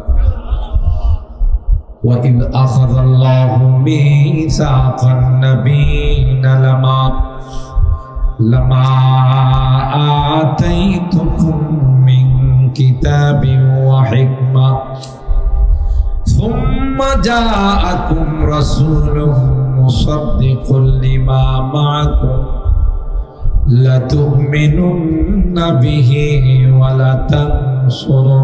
وَإِذْ أَخَذَ اللَّهُ مِيثَاقَ النَّبِيِّينَ لَمَا آتَيْتُكُم مِّن كِتَابٍ وَحِكْمَةٍ ثُمَّ جَاءَكُمْ رَسُولٌ مُصَدِّقٌ لِّمَا مَعَكُمْ لَتُؤْمِنُنَّ بِهِ وَلَتَنصُرُنَّهُ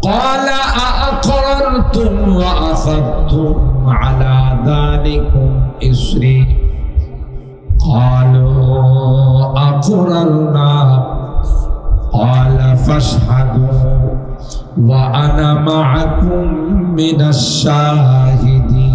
قال أأقررتم وأخذتم على ذلكم إصري قالوا أقررنا قال فاشهدوا وأنا معكم من الشاهدين